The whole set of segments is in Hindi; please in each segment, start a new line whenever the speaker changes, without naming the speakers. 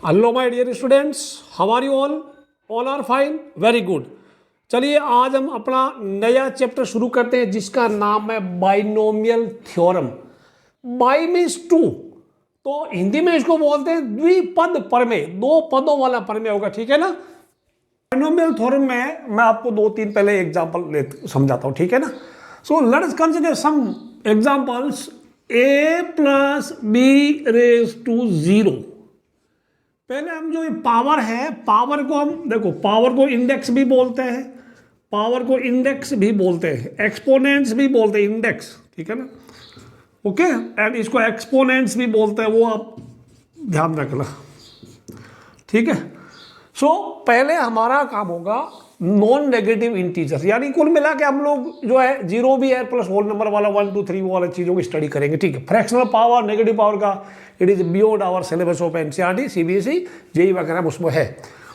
Hello my dear students, how are you all are fine, very good. चलिए आज हम अपना नया चैप्टर शुरू करते हैं जिसका नाम है binomial theorem. Bi means two, तो हिंदी में इसको बोलते हैं द्विपद प्रमेय, दो पदों वाला प्रमेय होगा, ठीक है ना। बाइनोमियल थ्योरम में मैं आपको दो तीन पहले एग्जांपल समझाता हूं, ठीक है ना। So let us consider some examples. a plus b raise to 0। पहले हम जो ये पावर है, पावर को हम देखो, पावर को इंडेक्स भी बोलते हैं, पावर को इंडेक्स भी बोलते हैं, एक्सपोनेंट्स भी बोलते हैं, इंडेक्स, ठीक है ना। ओके, एंड इसको एक्सपोनेंट्स भी बोलते हैं, वो आप ध्यान रखना, ठीक है। सो पहले हमारा काम होगा नॉन नेगेटिव इंटीजर, यानी कुल मिला के हम लोग जो है जीरो भी है प्लस होल नंबर वाला 1 2 3 वो वाला चीज़ों की स्टडी करेंगे, ठीक है। फ्रैक्शनल पावर, नेगेटिव पावर का it is beyond our syllabus of NCERT, CBSE, JEE वगैरह उसमें है।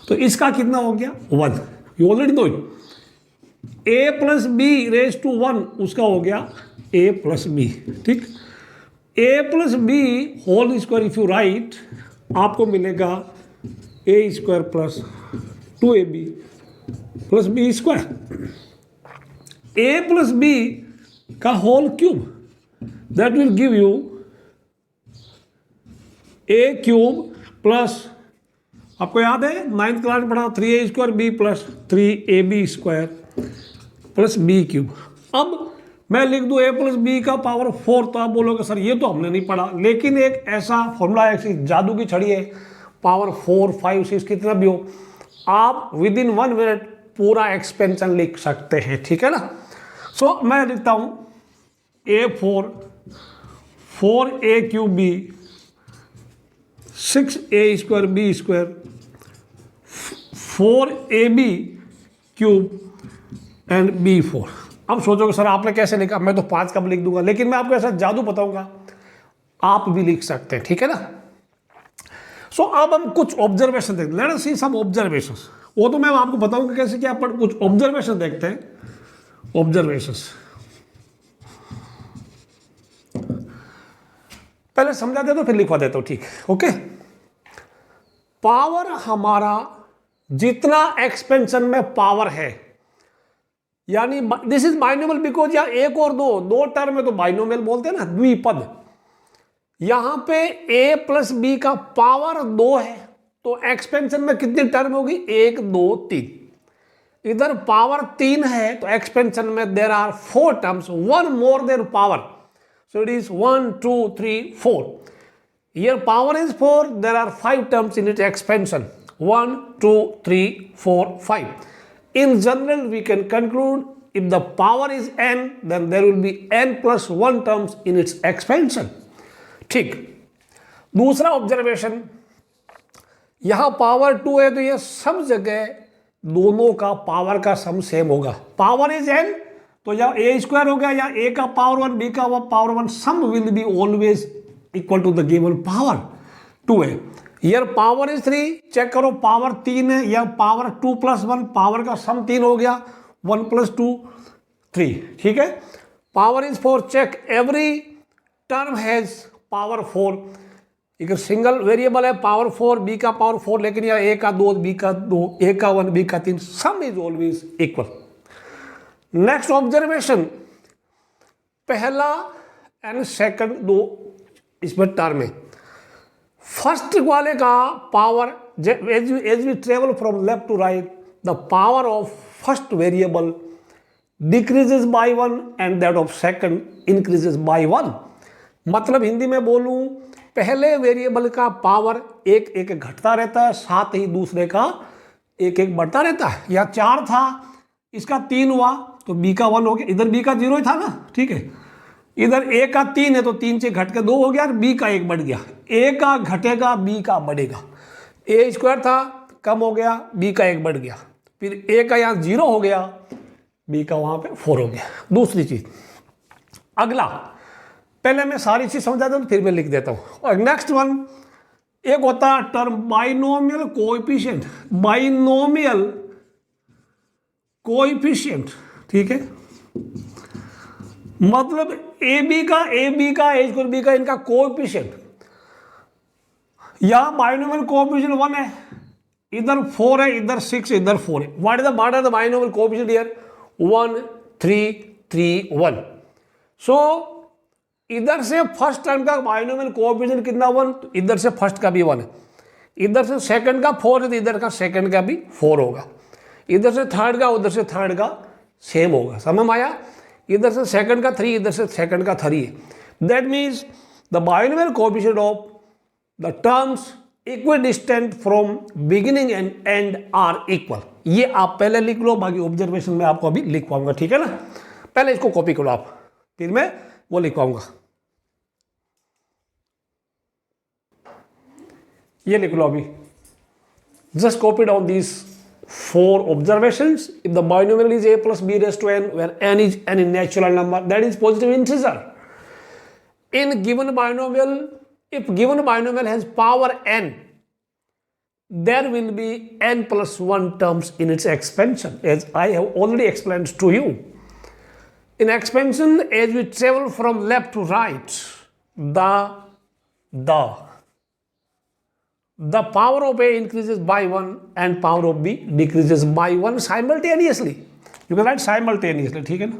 तो इसका कितना हो गया 1, you already know it. A plus b raise to 1 उसका हो गया ए प्लस बी, ठीक। A plus b whole square if you write आपको मिलेगा a square plus 2ab plus b square. A plus B का whole cube that will give you a cube plus, आपको याद है 9th क्लास में पढ़ा 3a square b plus 3ab square plus b cube. अब मैं लिख दूं a प्लस बी का पावर 4, तो आप बोलोगे सर ये तो हमने नहीं पढ़ा, लेकिन एक ऐसा फॉर्मूला है, ऐसी जादू की छड़ी है, पावर 4 5 6 कितना भी हो, आप विद इन 1 मिनट पूरा एक्सपेंशन लिख सकते हैं, ठीक है ना। सो मैं लिखता हूं a4 4a cube b 6a square b square 4ab cube and b4। अब सोचोगे सर आपने कैसे लिखा, मैं तो 5 कब लिख दूंगा, लेकिन मैं आपको ऐसा जादू बताऊंगा, आप भी लिख सकते हैं, ठीक है ना। सो अब हम कुछ ऑब्जर्वेशन देखते हैं, लेट अस सी सम ऑब्जर्वेशंस। वो तो मैं आपको बताऊंगा कैसे क्या, पर कुछ ऑब्जर्वेशन देखते हैं। ऑब्जर्वेशंस पहले समझा देता हूं फिर लिखवा देता हूं, ठीक, ओके। पावर हमारा जितना एक्सपेंशन में पावर है, यानी दिस इज बाइनोमियल बिकॉज यहाँ एक और दो टर्म है तो बाइनोमियल बोलते हैं ना, द्विपद। यहां पे a प्लस बी का पावर 2 है तो एक्सपेंशन में कितनी टर्म होगी, 1 2 3। इधर पावर 3 है तो एक्सपेंशन में there are 4 terms, 1 more than power, so it is 1 2 3 4। here power is 4, there are 5 terms in its expansion, 1 2 3 4 5। in general we can conclude if the power is n then there will be n plus 1 terms in its expansion, ठीक। दूसरा ऑब्जर्वेशन, यहां पावर 2 है तो ये सब जगह दोनों का पावर का सम सेम होगा। पावर इज n तो या a स्क्वायर हो गया या a का पावर 1 b का power 1, sum will be always equal to the given power 2 है। यार पावर इज 3, चेक करो पावर 3 है या पावर 2 प्लस 1, पावर का सम 3 हो गया, 1 प्लस 2 3, ठीक है। Power is 4, check every term has power 4। एक सिंगल वेरिएबल है पावर 4, बी का पावर 4, लेकिन यार ए का 2 बी का 2, ए का 1 बी का 3, sum is always equal. Next observation, पहला एंड सेकंड दो इसमें टर्म है। फर्स्ट वाले का power as we travel from left to right the power of first variable decreases by 1 and that of second increases by 1। मतलब हिंदी में बोलूं, पहले वेरिएबल का पावर एक एक घटता रहता है, साथ ही दूसरे का एक एक बढ़ता रहता है। या 4 था, इसका 3 हुआ तो b का 1 हो गया, इधर b का 0 ही था ना, ठीक है। इधर a का 3 है तो 3 से घट के 2 हो गया और b का 1 बढ़ गया। a का घटेगा b का बढ़ेगा, a स्क्वायर था कम हो गया, b का 1 बढ़ गया, फिर a का यहाँ 0 हो गया, b का वहां पे 4 हो गया। दूसरी चीज, अगला, पहले मैं सारी चीज समझा देता हूं फिर मैं लिख देता हूं। और नेक्स्ट वन, एक होता है term binomial coefficient, binomial coefficient, ठीक है। मतलब ए बी का ए स्क्वायर बी का इनका कोएफिशिएंट, यहां बाइनोमियल कोएफिशिएंट 1 है, इधर 4 है, इधर 6, इधर 4 है. What are the binomial coefficient here? 1 3 3 1. So इधर से फर्स्ट टर्म का बाइनोमियल कोएफिशिएंट कितना? 1. तो इधर से फर्स्ट का भी 1 है, इधर से सेकंड का 4 है, तो इधर का सेकंड का भी 4 होगा. इधर से थर्ड का, उधर से थर्ड का सेम होगा. समझ में आया? इधर से सेकंड का 3, इधर से सेकंड का 3 है. That means the binomial coefficient of the terms equidistant from beginning and end are equal. ये आप पहले लिख लो, बाकी ऑब्जर्वेशन में आपको अभी लिखवाऊंगा. ठीक है ना? पहले इसको कॉपी करो आप, फिर मैं वो लिखवाऊंगा. ये लिख लो अभी. Just copy down these 4 observations. If the binomial is a plus b raised to n, where n is any natural number, that is positive integer. In given binomial, if given binomial has power n, there will be n plus 1 terms in its expansion, as I have already explained to you. In expansion, as we travel from left to right, the power of A increases by 1 and power of B decreases by 1 simultaneously. You can write simultaneously. ठीक है ना?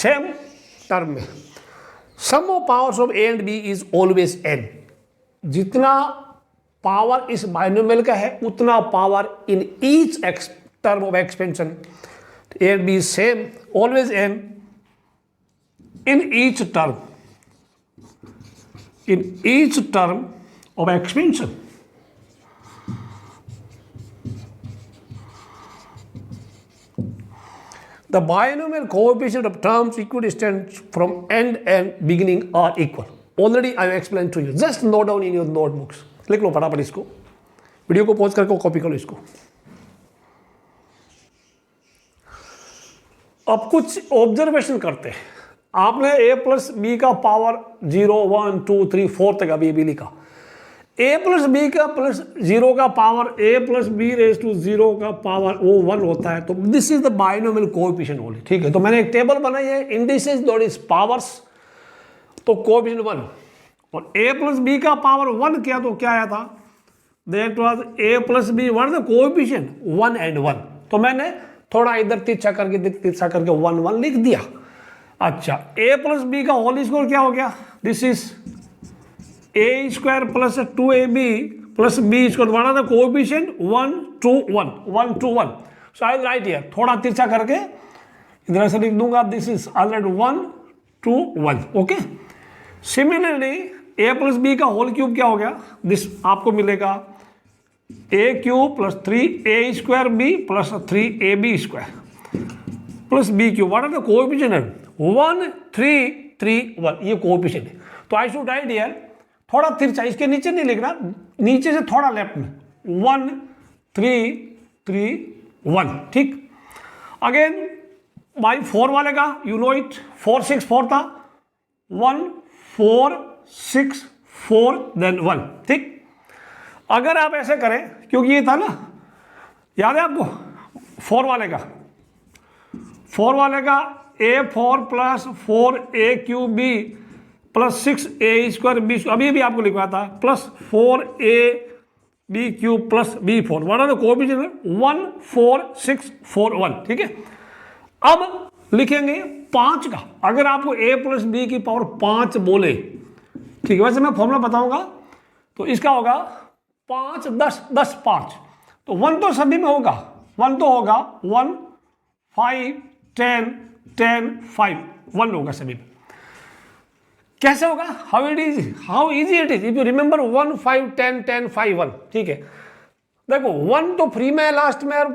सेम टर्म में sum of powers of A and B is always n. जितना पावर इस बाइनोमियल का है, उतना power in each term of expansion. A and B is same, always n. In each term of expansion, the binomial coefficient of terms equidistant from end and beginning are equal. Already I have explained to you. Just note down in your notebooks. लिख लो फटाफट इसको, वीडियो को पॉज करके कॉपी करो इसको. अब कुछ ऑब्जर्वेशन करते हैं. आपने a प्लस बी का पावर 0 1 2 3 4 तक अभी भी लिखा. a प्लस बी का प्लस 0 का power a plus b raise to 0 का पावर वो 1 होता है. तो this is the binomial coefficient only. ठीक है? तो मैंने एक टेबल बनाई है, इंडिसेस डॉट इज पावर्स. तो कोएफिशिएंट 1 और a प्लस बी का पावर 1 किया तो क्या आया था? That was a plus b. What is the coefficient? 1 and 1. तो मैंने थोड़ा इधर तिरछा करके 1 1 लिख दिया. अच्छा, a प्लस बी का होल स्क्वायर क्या हो गया? This is a square plus 2ab plus b square. What are the coefficient? 1 2 1 1 2 1. So I will write here, थोड़ा तिरछा करके इधर से लिख दूंगा. This is already 1 2 1. Okay. Similarly a plus B का होल क्यूब क्या हो गया? दिस आपको मिलेगा a cube plus 3a square b plus 3ab square plus b cube. What are the coefficient? 1 3 3 1. ये कोएफिशिएंट है. तो आई शुड राइट हियर, थोड़ा तिरछा, इसके नीचे नहीं लिखना, नीचे से थोड़ा लेफ्ट में 1 3 3 1. ठीक. अगेन बाई 4 वाले का यू नो इट, 4 6 4 था. 1 4 6 4 देन 1. ठीक. अगर आप ऐसे करें, क्योंकि ये था ना, याद है आपको 4 वाले का a4 plus 4a cube b plus 6a square b, अभी भी आपको लिखवाया था, plus 4a b cube plus b4. What are the coefficient? 1 4 6 4 1. ठीक है. अब लिखेंगे 5 का. अगर आपको a प्लस b की पावर 5 बोले, ठीक है, वैसे मैं फॉर्मूला बताऊंगा, तो इसका होगा 5 10 10 5. तो 1 तो सभी में होगा. 1 तो होगा 1 5 10 10 5 1 होगा सभी में. कैसे होगा? How easy it is if you remember 1 5 10 10 5 1. ठीक है. देखो 1 तो फ्री में है, लास्ट में,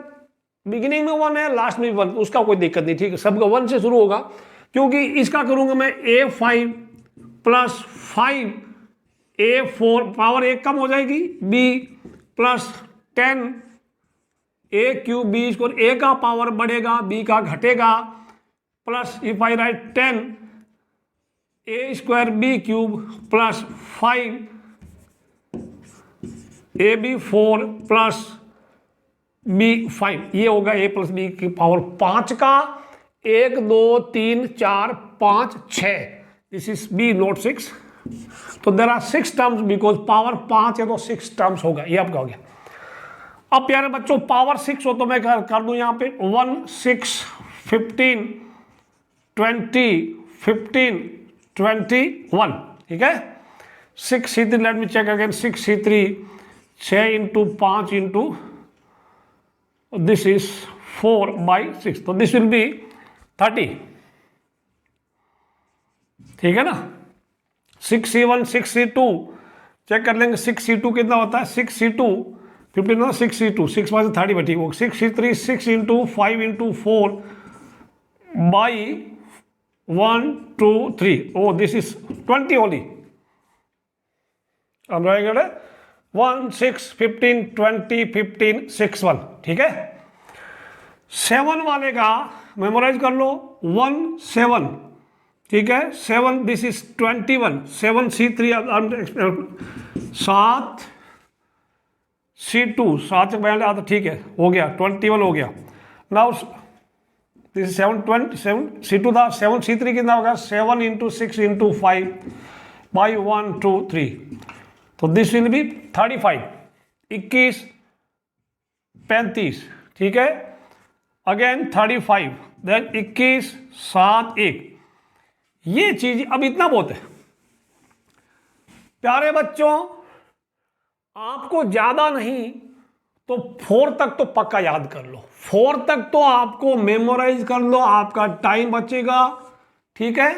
बिगिनिंग में 1 है, लास्ट में 1, उसका कोई दिक्कत नहीं. ठीक है. सबका 1 से शुरू होगा, क्योंकि इसका करूंगा मैं a5 प्लस 5 a4 पावर 1 कम हो जाएगी, b plus 10 a cube b square. a का पावर बढ़ेगा, b का घटेगा, plus if I right 10 a square b cube plus 5 ab4 plus b5. ये होगा a प्लस b की पावर 5 का 1 2 3 4 5 6, दिस इज बी नोट 6। तो there are 6 terms because power 5 है तो 6 टर्म्स होगा, ये आपका हो गया। अब प्यारे बच्चों पावर 6 हो तो मैं कर दूं यहां पे 1 6 15 20 15 21, ठीक है। 6 C3, let me check again, 6 C3 6 into 5 into this is 4/6, तो दिस विल बी 30, ठीक है ना। 6 C1 6 C2 चेक कर लेंगे, 6 C2 कितना होता है, 6 C2 15 ना, 6 C2 6 5 30 बटी वो 6 C3 6 into 5 into 4 by 1 2 3, oh this is 20 only, अब रहेगा 1 6 15 20 15 6 1, ठीक है। 7 वाले का मेमोराइज कर लो, 1 7, ठीक है, 7 दिस इज 21, 7 C3 7 C2 7 से बयान आता, ठीक है, हो गया 21 हो गया। नाउ दिस इज 7 27 C2 था, 7 C3 कितना होगा, 7 इंटू 6 इंटू 5 बाई 1 2 3, तो दिस विल बी 35, 21 35, ठीक है, अगेन 35, देन 21 7 1, ये चीज अब इतना बहुत है। प्यारे बच्चों आपको ज्यादा नहीं तो 4 तक तो पक्का याद कर लो, 4 तक तो आपको मेमोराइज कर लो, आपका टाइम बचेगा, ठीक है।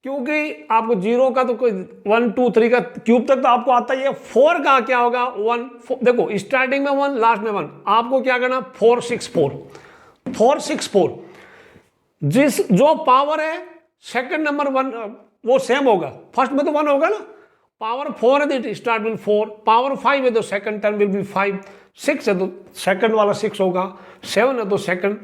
क्योंकि आपको 0 का तो कोई 1 2 3 का क्यूब तक तो आपको आता ही है, 4 का क्या होगा 1 देखो स्टार्टिंग में 1 लास्ट में 1, आपको क्या करना 4 6 4 जिस जो पावर है सेकंड नंबर 1 वो सेम होगा, फर्स्ट में तो 1 होगा ना, पावर 4 है तो स्टार्ट विल 4, पावर 5 है तो सेकंड टर्म विल बी 5, 6 है तो सेकंड वाला 6 होगा, 7 है तो सेकंड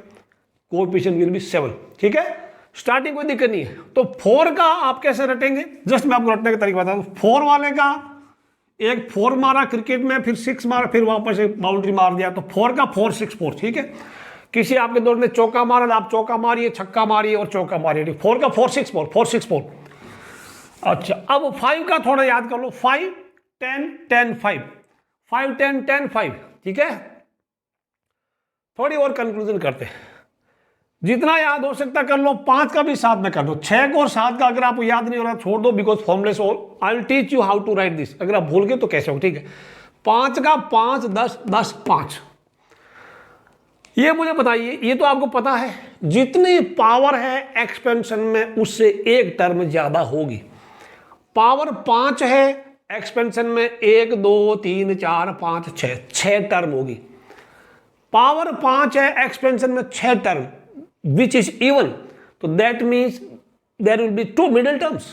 कोएफिशिएंट विल बी 7, ठीक है। स्टार्टिंग कोई दिक्कत नहीं है। तो 4 का आप कैसे रटेंगे, जस्ट मैं आपको रटने का तरीका बता दूं। 4 वाले का एक 4 मारा क्रिकेट में, फिर 6 मारा, फिर वापस एक बाउंड्री मार दिया, तो 4 का 4 6 4, ठीक है। किसी आपके दोस्त ने चौका मारा तो आप चौका मारिए, छक्का मारिए और चौका मारिए, 4 का 4 6 4 4 6 4। अच्छा अब 5 का थोड़ा याद कर लो, 5 10 10 5 5 10 10 5, ठीक है। थोड़ी और कंक्लूजन करते हैं, जितना याद हो सकता कर लो। 5 का भी साथ में कर दो, 6 को और 7 का अगर आपको याद नहीं हो रहा छोड़ दो, because formulas all, I will teach you how to write this. अगर आप भूल गए तो कैसे हो, ठीक है। 5 का 5 10 10 5, ये मुझे बताइए, ये तो आपको पता है जितनी पावर है एक्सपेंशन में उससे एक टर्म ज्यादा होगी। पावर 5 है एक्सपेंशन में 1 2 3 4 5 6 टर्म होगी। पावर 5 है एक्सपेंशन में 6 टर्म विच इज इवन, तो that means there will be 2 middle terms.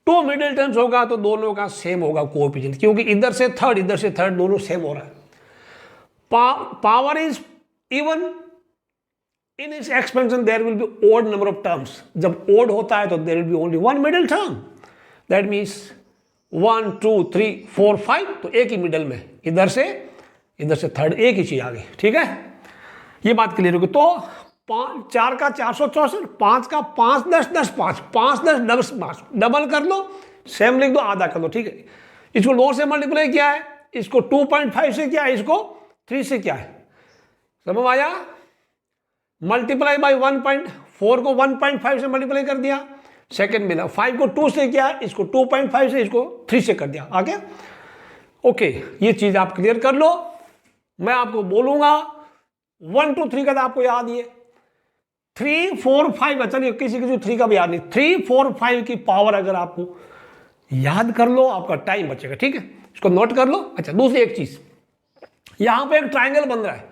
2 middle terms होगा तो दोनों का सेम होगा कोएफिशिएंट, क्योंकि इधर से थर्ड दोनों सेम हो रहा है। पावर इज इवन इन इस expansion, there will be odd number of terms. जब ओड होता है तो there will be only 1 middle term, that means 1 2 3 4 5, तो एक ही मिडल में, इधर से थर्ड एक ही चीज आ गई, ठीक है। ये बात क्लियर होगी। तो 4 का 464, 5 का 5 10 10 5 5 10 10 5, डबल कर लो, सेम लिख दो, आधा कर लो, ठीक है। इसको 2 से मल्टीप्लाई किया है, इसको 2.5 से किया है, इसको 3 से किया है, समझ आया। मल्टीप्लाई बाई 1.4 को 1.5 से मल्टीप्लाई कर दिया, सेकंड मिला। 5 को 2 से किया, इसको 2.5 से, इसको 3 से कर दिया, आ गया। ओके, ये चीज आप क्लियर कर लो। मैं आपको बोलूंगा 1 2 3 का तो आपको याद ही है, 3 4 5, चलिए किसी 3 का भी याद नहीं, 3 4 5 की पावर अगर आपको याद कर लो आपका टाइम बचेगा, ठीक है। इसको नोट कर लो। अच्छा, दूसरी एक चीज, यहां पे एक ट्राइंगल बन रहा है,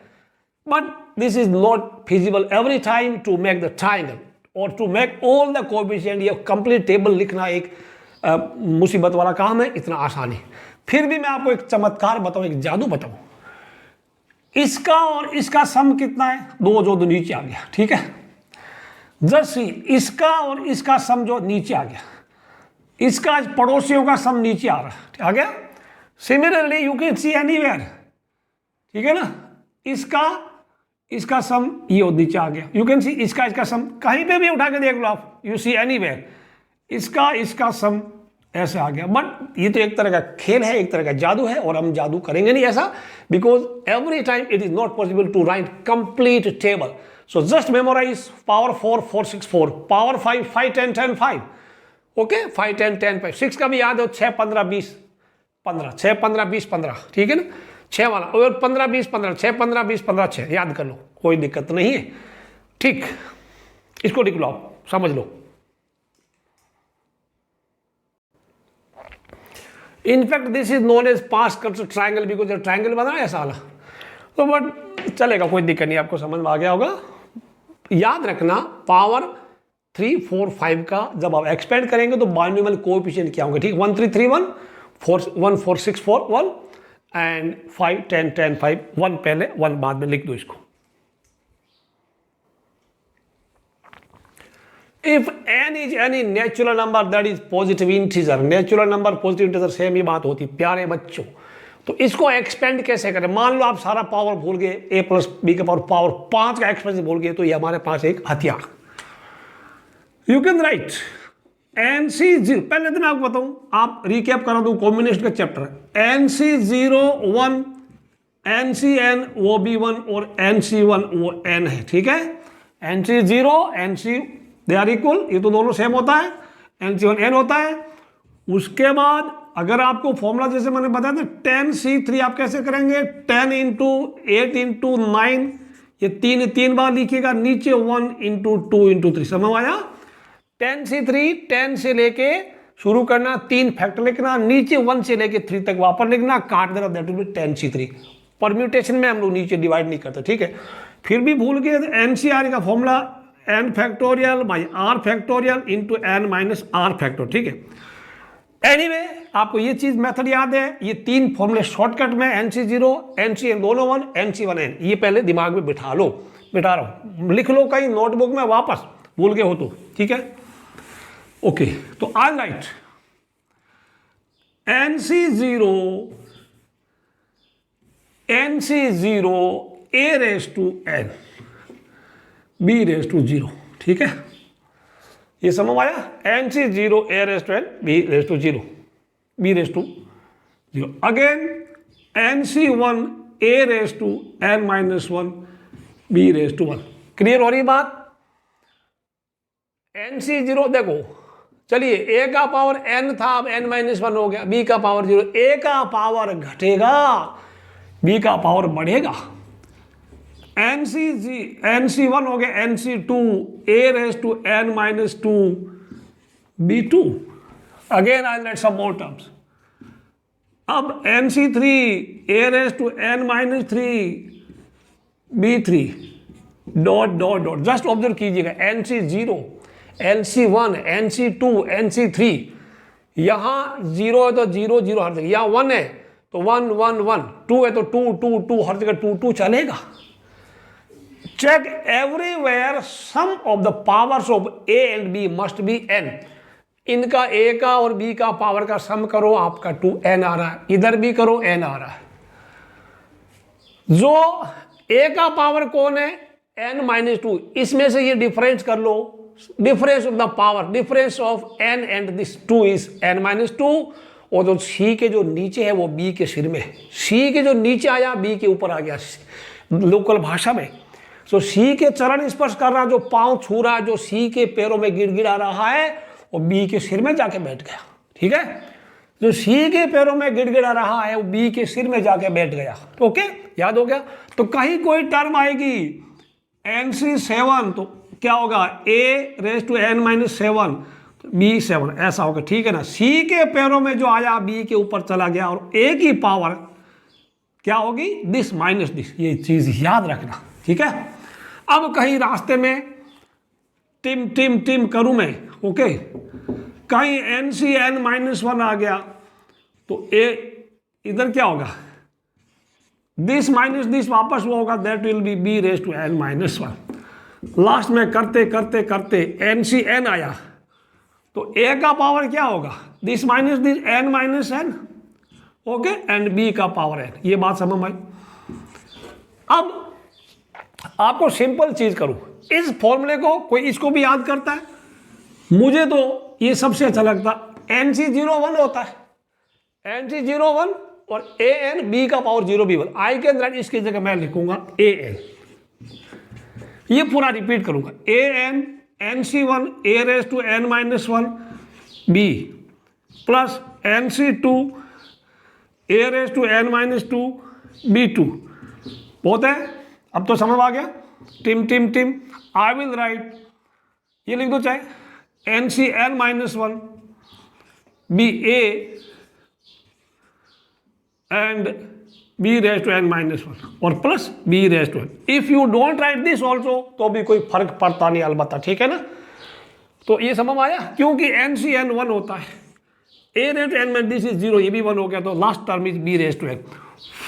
but this is not feasible every time to make the triangle और to make all the coefficient. ये कंप्लीट टेबल लिखना एक मुसीबत वाला काम है, इतना आसान है। फिर भी मैं आपको एक चमत्कार बताऊं, एक जादू बताऊं। इसका और इसका सम कितना है, 2 जो नीचे आ गया, ठीक है। जस्ट इसका और इसका सम जो नीचे आ गया, इसका पड़ोसियों का सम नीचे आ रहा, आ गया। Similarly you can see anywhere, ठीक है ना। इसका सम ये नीचे आ गया, यू कैन सी इसका सम कहीं पे भी उठा के देख लो आप, यू सी एनीवेयर, इसका सम ऐसे आ गया। बट ये तो एक तरह का खेल है, एक तरह का जादू है, और हम जादू करेंगे नहीं ऐसा, because every time it is not possible to write complete table. So just memorize power 4 4 6 4, power 5 5 10 10 5, okay 5 10 10 5, 6 का भी याद हो 6 15 20 15, 6 15 20 15, ठीक है ना, 6 वाला, और 15 20 15, 6 15 20 15 6, याद कर लो, कोई दिक्कत नहीं है, ठीक। इसको लिख लो आप, समझ लो। In fact this is known as Pascal triangle, because triangle बना है ऐसा वाला, तो बट चलेगा, कोई दिक्कत नहीं, आपको समझ में आ गया होगा। याद रखना पावर 3 4 5 का जब आप एक्सपेंड करेंगे तो बाइनोमियल कोएफिशिएंट क्या होंगे, ठीक, 1 3 3 1 4 1 4 6 4 1 एंड 5 10 10 5, 1 पहले 1 बाद में लिख दो इसको। If n is any natural number that is positive integer, natural number positive integer same ही बात होती प्यारे बच्चों। तो इसको एक्सपेंड कैसे करें, मान लो आप सारा पावर भूल गए, a प्लस बी का पावर 5 का एक्सपेंशन भूल गए, तो ये हमारे पास एक हथियार, यू कैन राइट NC0, पहले तो मैं आपको बताऊं, आप रिकैप करा दूं कॉम्बिनेशन का चैप्टर, NC0 1 NCN वो भी 1 और NC1 वो n है, ठीक है, NC0 NC they are equal, ये तो दोनों सेम होता है, NC1 n होता है। उसके बाद अगर आपको फॉर्मूला जैसे मैंने बताया था 10C3 आप कैसे करेंगे, 10 इंटू 8 इंटू 9, ये 3 बार लिखिएगा, नीचे 1 इंटू 2 इंटू 3, समझ आया। 10C3 10 से लेके शुरू करना, 3 फैक्टर लिखना, नीचे 1 से लेके 3 तक वापस लिखना, काट देना, that will B 10C3। Permutation में हम लोग नीचे डिवाइड नहीं करते, ठीक है। फिर भी भूल गए तो NCR का formula n factorial by r factorial into n minus r factorial, ठीक है। एनीवे आपको ये चीज मेथड याद है, ये 3 फॉर्मूले शॉर्टकट में, NC0 NCN दोनों 1, NC1 n, ये पहले दिमाग में बिठा लो, बिठा रहा हूं, लिख लो कहीं नोटबुक में वापस, भूल गए हो तो, ठीक है, ओके। तो I write NC0 a raise to n b raise to 0, ठीक है, ये समझ आया। NC0 a raise to n b raise to 0, b raise to 0, again NC1 a raise to n minus 1 b raise to 1। Clear हो रही बात। NC0 देखो, चलिए a का पावर n था, अब n माइनस 1 हो गया, b का पावर 0, a का पावर घटेगा, b का पावर बढ़ेगा। NC1 हो गया NC2 a raise to n minus 2 b2, again I let some more terms. अब NC3 a raise to n minus 3 b3 dot dot dot, just observe कीजिएगा, NC0 NC1 NC2 NC3, यहां 0 है तो 0 0 हर जगह, यहां 1 है तो 1 1 1, 2 है तो 2 2 2, हर जगह 2 2 चलेगा। Check everywhere sum of the powers of a and b must be n। इनका a का और b का पावर का सम करो, आपका 2n आ रहा है, इधर भी करो n आ रहा है। जो a का पावर कौन है, n माइनस 2, इसमें से ये डिफरेंस कर लो, difference of the power, difference of n and this 2 is n minus 2, और जो c के जो नीचे है वो b के सिर में, c के जो नीचे आया b के ऊपर आ गया लोकल भाषा में। सो सी के चरण स्पर्श कर रहा, जो पांव छू रहा, जो सी के पैरों में गिड़गिड़ा रहा है, वो बी के सिर में जाके बैठ गया, ठीक है। जो सी के पैरों में गिड़गिड़ा रहा है वो बी के सिर में जाके बैठ गया, ओके, याद हो गया। तो कहीं कोई टर्म आएगी NC7 तो क्या होगा, a raise to n minus 7 b7, ऐसा होगा, ठीक है ना। सी के पैरों में जो आया बी के ऊपर चला गया, और a की पावर क्या होगी, दिस माइनस दिस, ये चीज याद रखना, ठीक है। अब कहीं रास्ते में टिम टिम टिम करूं मैं, ओके, कहीं NCN माइनस 1 आ गया तो ए इधर क्या होगा, दिस माइनस दिस वापस वो होगा, that will be b raise to n minus 1। Last में करते करते करते NCN आया तो a का पावर क्या होगा, this minus this n minus n, okay, and b का पावर n। ये बात समझ में आई। अब आपको सिंपल चीज करूं, इस फॉर्मूले को कोई इसको भी याद करता है? मुझे तो ये सबसे अच्छा लगता है, NC01 होता है, NC01 और AN B का power 0 B1। I can write, इसकी जगह मैं लिखूंगा AN, ये पूरा रिपीट करूंगा, AN NC1 A raised to n minus 1 B plus NC2 A raised to n minus 2 B2। बहुत है, अब तो समझ आ गया। टिम टिम टिम, आई विल राइट, ये लिख दो चाहे NCn minus 1 B A and B raised to n minus 1 और plus B raised to n। If you don't write this also तो भी कोई फर्क पड़ता नहीं अलबत्ता, ठीक है ना। तो ये समझ आया, क्योंकि NCn 1 होता है, A raised to n में दिस इज 0, ये भी 1 हो गया, तो last term is B raised to n।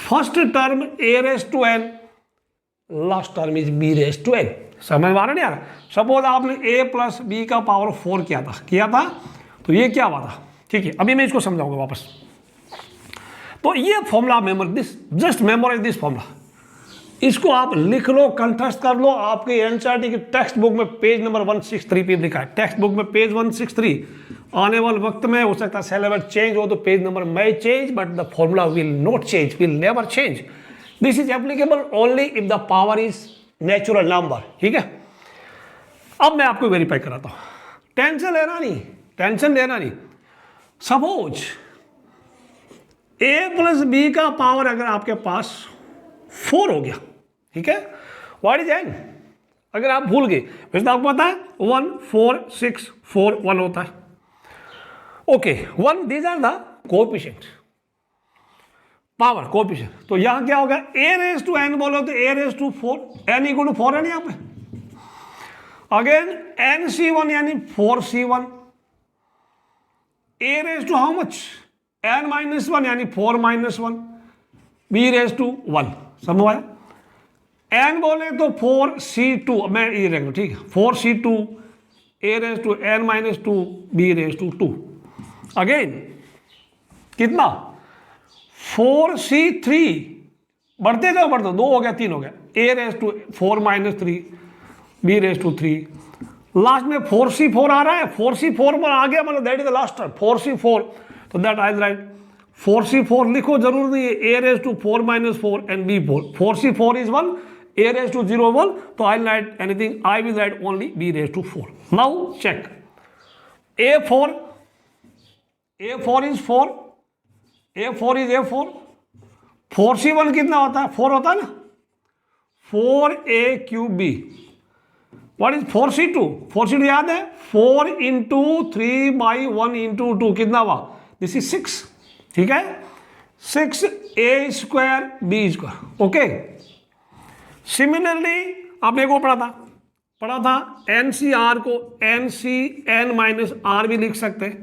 First term A raised to n, last term is B raised to n। समझ में आ रहा नहीं यार। सपोज आपने A प्लस B का पावर 4 किया था, तो ये क्या हुआ था, ठीक है। अभी मैं इसको समझाऊंगा वापस। तो ये formula just memorise this formula, इसको आप लिख लो, कंठस्थ कर लो। आपके एनसीईआरटी की टेक्स्ट बुक में पेज नंबर 163 पे लिखा है, टेक्स्ट बुक में पेज 163। आने वाले वक्त में हो सकता है सिलेबस चेंज हो तो page number may change, but the formula will not change, will never change. This is applicable only if the power is natural number, ठीक है। अब मैं आपको वेरीफाई कराता हूं, टेंशन लेना नहीं। सपोज A प्लस B का पावर अगर आपके पास 4 हो गया, ठीक है, व्हाट इज n? अगर आप भूल गए, वैसे तो आपको पता है 1 4 6 4 1 होता है, okay 1, these are the coefficient, power coefficient. तो यहां क्या होगा, A रेज टू n बोलो तो A raise to 4, n equal to 4 है ना यहाँ पे। अगेन NC1 यानी 4C1, A raise to how much, n minus 1 यानी 4 माइनस 1, B रेज टू 1। समझ आया। n बोले तो 4C2, मैं ये रख लूँ, ठीक है, 4C2 A raise to n minus 2 B raise to 2। Again कितना, 4C3, बढ़ते जाओ 2 हो गया, 3 हो गया, A raise to 4 minus 3 B raise to 3। Last में 4C4 आ रहा है, 4C4 पर आ गया, मतलब that is the last term 4C4। तो दैट आई राइट 4C4 लिखो, जरूर नहीं है, A raise to 4 minus 4 and B4। 4C4 is 1, A raise to 0 1, तो I write anything, I will write only B raise to 4। Now check, A4 is 4, A4 is A4, 4C1 कितना होता है, 4 होता है ना, 4A cube B। What is 4C2? 4C2 याद है, 4 इंटू 3 बाई 1 इंटू 2 कितना हुआ, दिस इज 6, ठीक है, 6A square B square, okay. Similarly आपने को पढ़ा था NCR को NCn माइनस R भी लिख सकते हैं।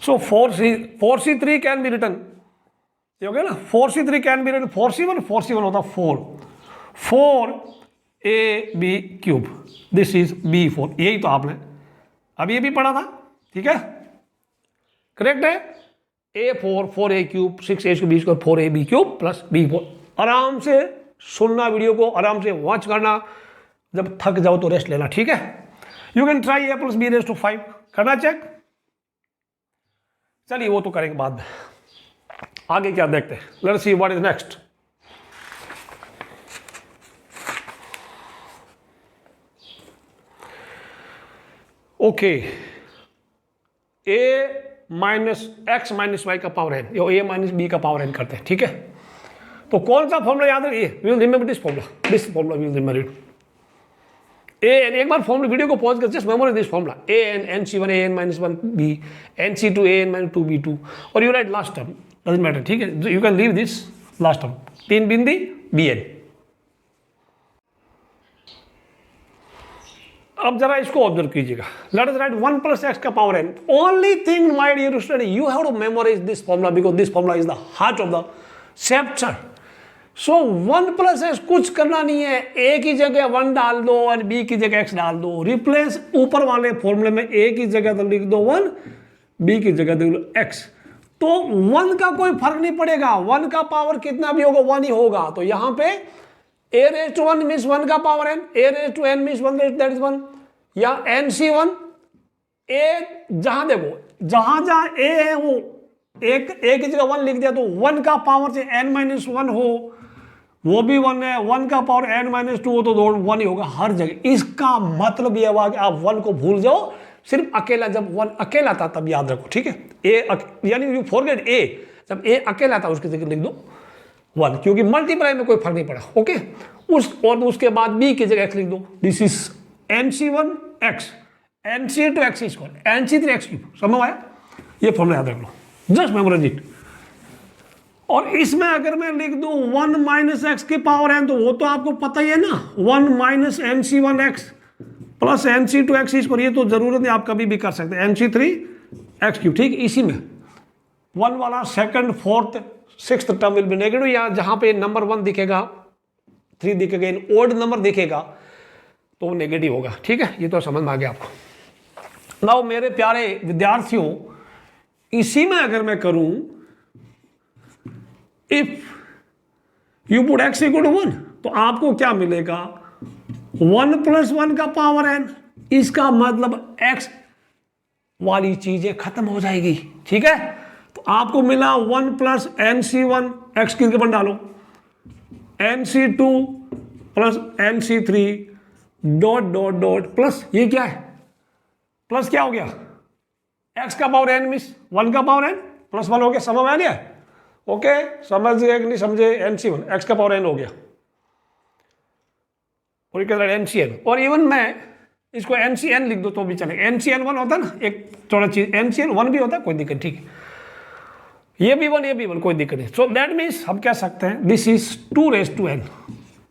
सो 4C3 कैन बी रिटर्न, ये हो गया ना, 4C3 can be return 4C1 होता 4AB cube, this is B4। यही तो आपने अब ये भी पढ़ा था, ठीक है, करेक्ट है। A4 4A cube 6A B square 4AB cube plus B4। आराम से सुनना वीडियो को, आराम से वॉच करना, जब थक जाओ तो रेस्ट लेना, ठीक है। You can try A plus B raise to 5 करना चेक। चलिए वो तो करेंगे बाद में, आगे क्या देखते हैं, let's see what is next. Okay, A minus x minus y का पावर n, या A माइनस B का पावर n करते हैं, ठीक है। तो कौन सा फॉर्मूला याद रखिए, we will remember this formula we will remember it. AN, एक बार फॉर्मूला वीडियो को पॉज कर just memorise this formula, AN NC1 AN minus 1 B, NC2 AN minus 2 B2, और you write last term, doesn't matter, ठीक है, you can leave this last term, 3 बिंदी BN। अब जरा इसको ऑब्जर्व कीजिएगा, let us write 1 plus x का power n। Only thing my dear student, you have to memorise this formula because this formula is the heart of the chapter. So 1 plus x कुछ करना नहीं है, a की जगह 1 डाल दो और b की जगह x डाल दो, रिप्लेस ऊपर वाले फॉर्मूले में a की जगह तो लिख दो 1, b की जगह लिख दो x। तो 1 का कोई फर्क नहीं पड़ेगा, 1 का पावर कितना भी होगा 1 ही होगा। तो यहां पे ए रेज टू 1 मीन्स 1 का power n, a raise to n means 1 that is 1, या NC1 ए, जहां देखो जहां ए है वो एक की जगह 1 लिख दिया तो 1 का पावर से n-1 हो वो भी 1 है, 1 का पावर n-2 हो तो 1 ही होगा हर जगह। इसका मतलब यह हुआ कि आप 1 को भूल जाओ, सिर्फ अकेला जब 1 अकेला था तब याद रखो, ठीक है। ए यानी यू फॉरगेट ए, जब ए अकेला था उसकी जगह लिख दो 1, क्योंकि मल्टीप्लाई में कोई फर्क नहीं पड़ा, ओके। और उसके बाद बी की जगह x लिख दो, this is NC1 x, NC2 x², NC3 x³, समझ आया? ये फॉर्मूला याद रख लो, जस्ट मेमोराइज इट। और इसमें अगर मैं लिख दूं 1 माइनस एक्स की पावर n, तो वो तो आपको पता ही है ना, 1 minus NC1x plus NC2 x², ये तो जरूरत नहीं, आप कभी भी कर सकते हैं, NC3 x³, ठीक। इसी में 1 वाला second fourth sixth term will be negative, या जहां पे नंबर 1 दिखेगा 3 दिखेगा, इन ओड नंबर दिखेगा तो वो नेगेटिव होगा, ठीक है। ये तो समझ में आ गया आपको। नाउ मेरे प्यारे विद्यार्थियों, इसी में अगर मैं करूं if you put x equal to 1, तो आपको क्या मिलेगा, 1 + 1 का पावर n, इसका मतलब x वाली चीजें खत्म हो जाएगी, ठीक है। तो आपको मिला 1 + NC1 x की जगह डालो, NC2 plus NC3 dot dot dot plus, ये क्या है, प्लस क्या हो गया, x का पावर n मीन्स 1 का पावर n प्लस 1 हो गया, समझ में आ गया? ओके, समझ गए कि नहीं समझे? NC1 x का पावर n हो गया, और NCN, और इवन मैं इसको NCN लिख दो तो भी चलेगा, NCN1 होता है ना, एक थोड़ा चीज NCN1 भी होता है, कोई दिक्कत, ठीक है। ये भी 1 ये भी 1, कोई दिक्कत नहीं। सो दैट मीन्स हम कह सकते हैं this is 2n,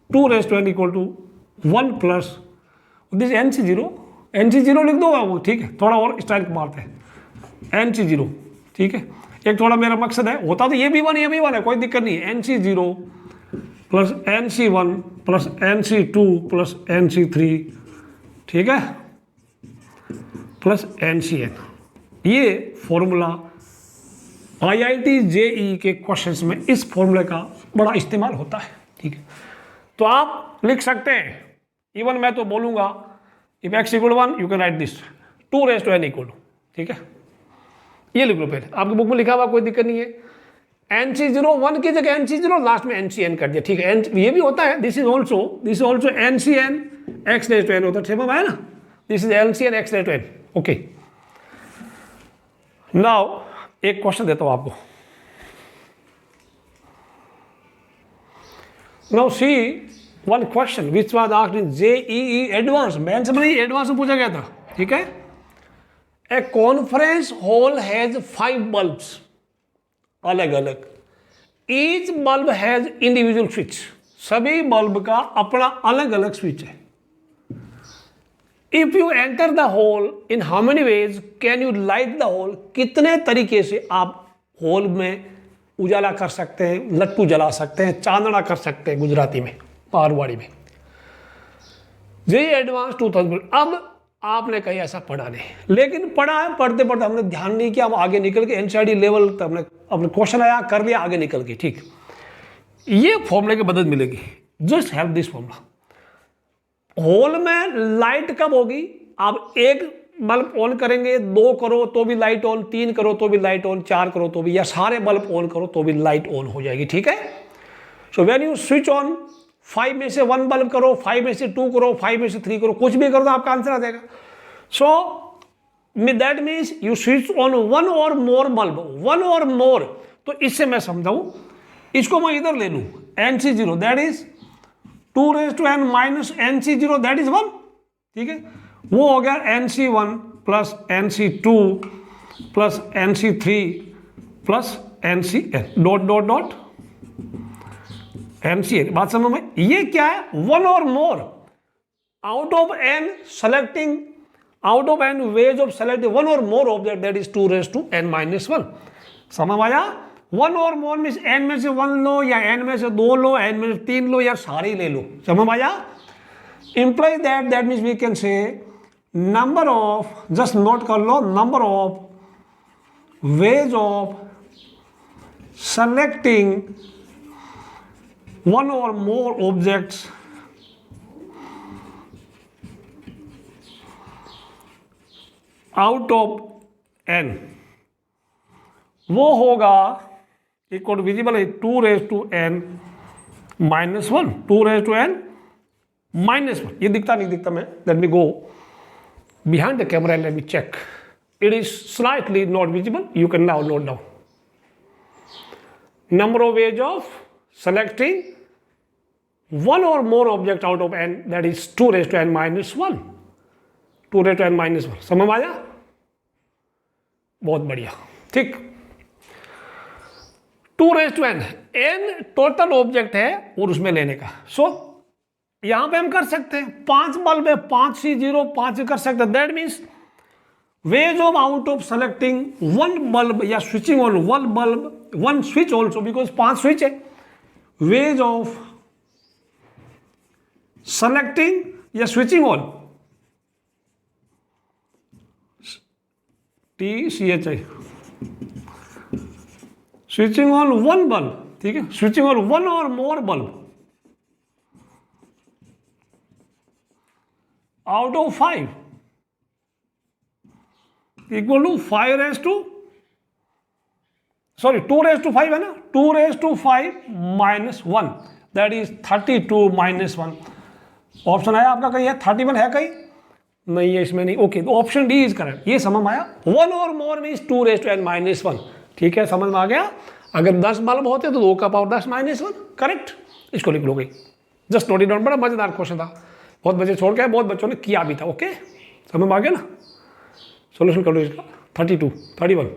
2n equal to 1 plus this NC0 लिख दो वो, ठीक है। थोड़ा और स्टाइल मारते हैं, NC0, ठीक है। एक थोड़ा मेरा मकसद है, होता तो ये भी 1 है, कोई दिक्कत नहीं है। NC0 plus NC1 plus NC2 plus NC3, ठीक है, प्लस NCN। ये फॉर्मूला IIT JEE के क्वेश्चंस में इस फॉर्मूले का बड़ा इस्तेमाल होता है, ठीक है। तो आप लिख सकते हैं, इवन मैं तो बोलूंगा if x equal 1 you can write this 2n equal to, ठीक है। ये लिख लो पहले, आपकी बुक में लिखा हुआ, कोई दिक्कत नहीं है। NC0 1 की जगह NC0, लास्ट में NCN कर दिया, ठीक है। ये भी होता है, this is also NCN x⁻n होता है, ठीक है ना, this is NCN x⁻n, okay. Now एक क्वेश्चन देता हूं आपको, now see one question which was asked in JEE advance, mains में नहीं, एडवांस में पूछा गया था, ठीक है। A conference hall has 5 bulbs, अलग अलग, each bulb has individual switch, सभी बल्ब का अपना अलग अलग स्विच है। If you enter the hall in how many ways can you light the hall, कितने तरीके से आप हॉल में उजाला कर सकते हैं, लट्टू जला सकते हैं, चांदना कर सकते हैं, गुजराती में, मारवाड़ी में। JEE advance 2000। अब आपने कहीं ऐसा पढ़ा नहीं, लेकिन पढ़ा है, पढ़ते पढ़ते हमने ध्यान नहीं किया, हम आगे निकल के NCERT लेवल तक हमने अपने क्वेश्चन आया कर लिया, आगे निकल के, ठीक। ये फॉर्मूले की मदद मिलेगी, just help this formula. Hall में लाइट कब होगी, आप 1 बल्ब ऑन करेंगे, 2 करो तो भी लाइट ऑन, 3 करो तो भी लाइट ऑन, 4 करो तो भी, या सारे बल्ब ऑन करो तो भी लाइट ऑन हो जाएगी, ठीक है। So when you switch on, 5 में से 1 बल्ब करो, 5 में से 2 करो, 5 में से 3 करो, कुछ भी करो तो आपका आंसर आ जाएगा। So that means you switch on 1 और मोर बल्ब, 1 और मोर, तो इससे मैं समझाऊं, इसको मैं इधर ले लूं, NC0 that is 2n minus NC0 that is 1, ठीक है। वो हो गया NC1 plus NC2 plus NC3 plus NCN dot dot dot NCN। बात समझ में? ये क्या है, 1 और more, out of n selecting, out of n ways of selecting 1 और मोर ऑब्जेक्ट दैट इज 2n-1। समझ आया? 1 और मोर मीन्स n में से 1 लो, या n में से 2 लो, n में से 3 लो, या सारे ही ले लो। समझ आया? Imply that means we can say number of, just note कर लो, number of ways of selecting one or more objects out of n, वो होगा इक्वल टू विजिबल है 2n माइनस 1, 2n माइनस 1। ये दिखता नहीं दिखता मैं, let me go behind the camera and let me check. It is slightly not visible. You can now note down. Number of ways of selecting one or more object out of n, that is 2 raised to n minus 1. 2 raised to n minus 1. समझ में आया? बहुत बढ़िया, ठीक। 2 raised to n, n total object है और उसमें लेने का। सो यहां पे हम कर सकते हैं 5 बल्ब है, 5C0 5 कर सकते हैं। That means ways of out of selecting one bulb या switching on one bulb, one switch also, because 5 switch है। ways of selecting या switching on TCHI, switching on one bulb, ठीक है, switching on one or more bulb out of 5 equal to 5 raised to 2 raised to 5 है ना, 2 raised to 5 minus 1, that is 32 minus 1। Option आया आपका कहीं है, 31 है कहीं नहीं है इसमें, नहीं। ओके, तो ऑप्शन डी इज करेक्ट। ये समझ में आया। 1 और मोर means 2 raised to n minus 1, ठीक है, समझ में आ गया। अगर 10 बल्ब होते तो 2 का पावर 10 minus 1, करेक्ट। इसको लिख लो गई, जस्ट नोट इट डाउन। बड़ा मजेदार क्वेश्चन था, बहुत बच्चे छोड़ के बहुत बच्चों ने किया भी था। ओके, समझ में आ गया ना। सोल्यूशन कर लो इसका 32, 31।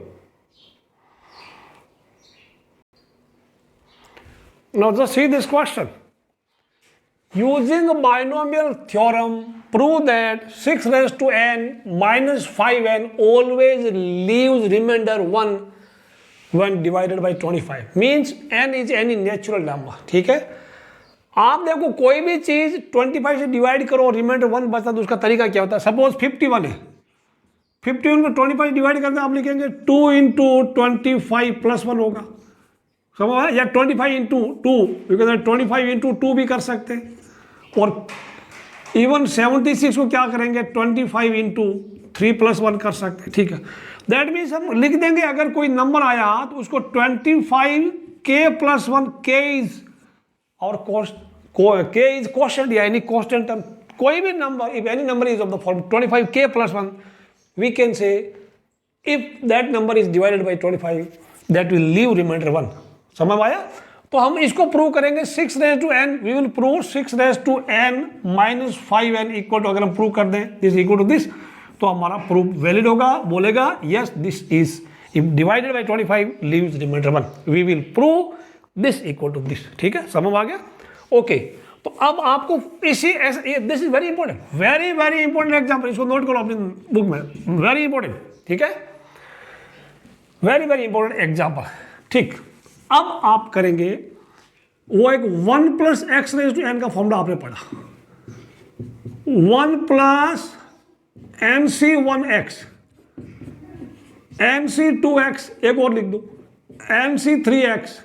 Now just see this question. Using a binomial theorem, prove that 6 raised to n minus 5n always leaves remainder 1 when divided by 25. Means n is any natural number, ठीक है। आप देखो कोई भी चीज 25 से डिवाइड करो, रिमाइंडर 1 बचता, तो उसका तरीका क्या होता है। सपोज 51 है, 51 को 25 डिवाइड करते हैं, आप लिखेंगे 2 इंटू 25 प्लस 1 होगा, समझ आया, या 25 इंटू 2, बिकॉज 25 इंटू 2 भी कर सकते हैं। और इवन 76 को क्या करेंगे, 25 इंटू 3 प्लस 1 कर सकते हैं, ठीक है। दैट मीन्स हम लिख देंगे अगर कोई नंबर आया तो उसको 25 k प्लस 1, k इज और k इज कॉन्स्टेंट या एनी कॉन्स्टेंट टर्म, कोई भी number, if any number is of the form 25 k plus 1, we can say if that number is divided by 25 that will leave remainder 1। समझ आया। तो हम इसको प्रूव करेंगे 6 raised to n, we will prove 6 raised to n minus 5n equal to, अगर हम प्रूव कर दें दिस इक्वल टू दिस, तो हमारा प्रूफ वैलिड होगा, बोलेगा yes this is, if divided by 25 leaves remainder 1, we will prove this equal to this, ठीक है, समझ आ गया। ओके, तो अब आपको इसी this is very important, very very important example, इसको नोट करो अपनी बुक में, वेरी इंपॉर्टेंट, ठीक है, वेरी वेरी इंपॉर्टेंट एग्जाम्पल। ठीक, अब आप करेंगे वो एक 1 plus x raise to n का फॉर्मूला आपने पढ़ा, 1 plus n C 1x, n C 2x, एक और लिख दो n C 3x,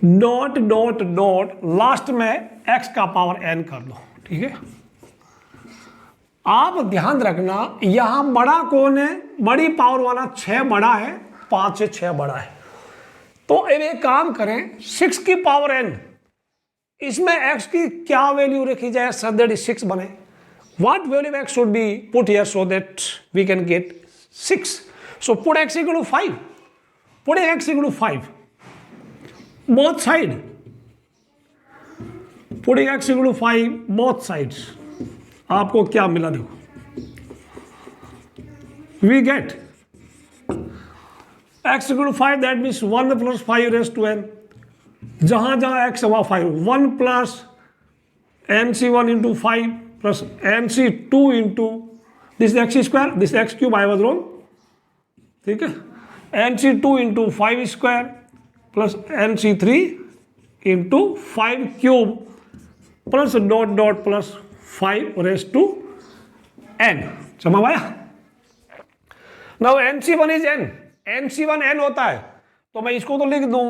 dot dot dot last में x का पावर n कर दो, ठीक है। आप ध्यान रखना यहां बड़ा कौन है, बड़ी पावर वाला 6 बड़ा है, 5 से 6 बड़ा है। तो अब एक काम करें 6 की पावर n, इसमें x की क्या वैल्यू रखी जाए सो दैट 6 बने। What value of x should be put here so that we can get 6? So put x equal to 5. Putting x equal to 5. Both sides. Putting x equal to 5, both sides. आपको क्या मिला देखो. We get x equal to 5, that means 1 plus 5 raised to n. जहां जहां x हुआ 5, 1 plus mc1 into 5 plus mc2 into this x square, this x cube I was wrong, ठीक है, mc2 into 5 square plus mc3 into 5 cube plus dot dot plus 5 raised to n। समझ आया? Now mc1 is n, mc1 n होता है, तो मैं इसको तो लिख दूं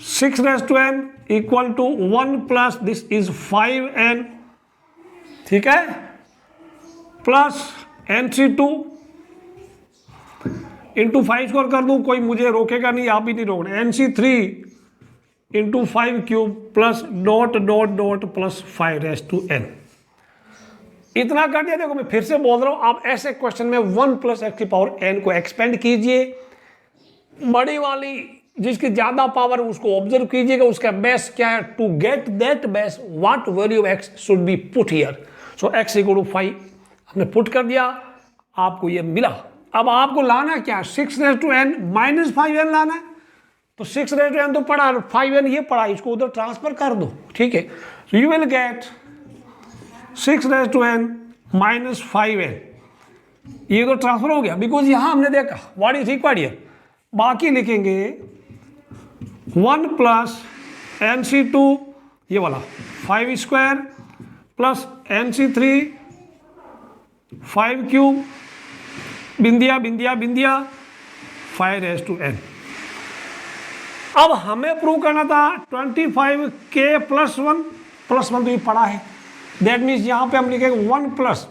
6 raise to n equal to 1 plus this is 5n, ठीक है, प्लस NC2 इंटू 5 स्क्वायर कर दूं, कोई मुझे रोकेगा नहीं, आप भी नहीं रोकना, NC3 into 5 cube plus dot dot dot plus 5 raise to n। इतना कर दिया। देखो मैं फिर से बोल रहा हूं, आप ऐसे क्वेश्चन में 1 प्लस एक्स की पावर n को एक्सपेंड कीजिए, बड़ी वाली जिसकी ज्यादा पावर उसको ऑब्जर्व कीजिएगा, उसका बेस क्या है, to get that base what value of x should be put here. So x equal to 5 हमने पुट कर दिया, आपको ये मिला। अब आपको लाना क्या, 6 raise to n minus 5n लाना है। तो 6 रेज टू n तो पढ़ा, 5n ये पढ़ा, इसको उधर ट्रांसफर कर दो, ठीक है। So you will get 6 raise to n minus 5n, ये तो ट्रांसफर हो गया, बिकॉज यहां हमने देखा व्हाट इज रिक्वायर्ड हियर। बाकी लिखेंगे 1 प्लस NC2 ये वाला 5 स्क्वायर प्लस NC3 5 क्यूब, बिंदिया बिंदिया बिंदिया 5 रेज टू n। अब हमें प्रूव करना था 25k प्लस 1 तो ये पड़ा है, दैट मीन्स यहां पे हम लिखेंगे 1 प्लस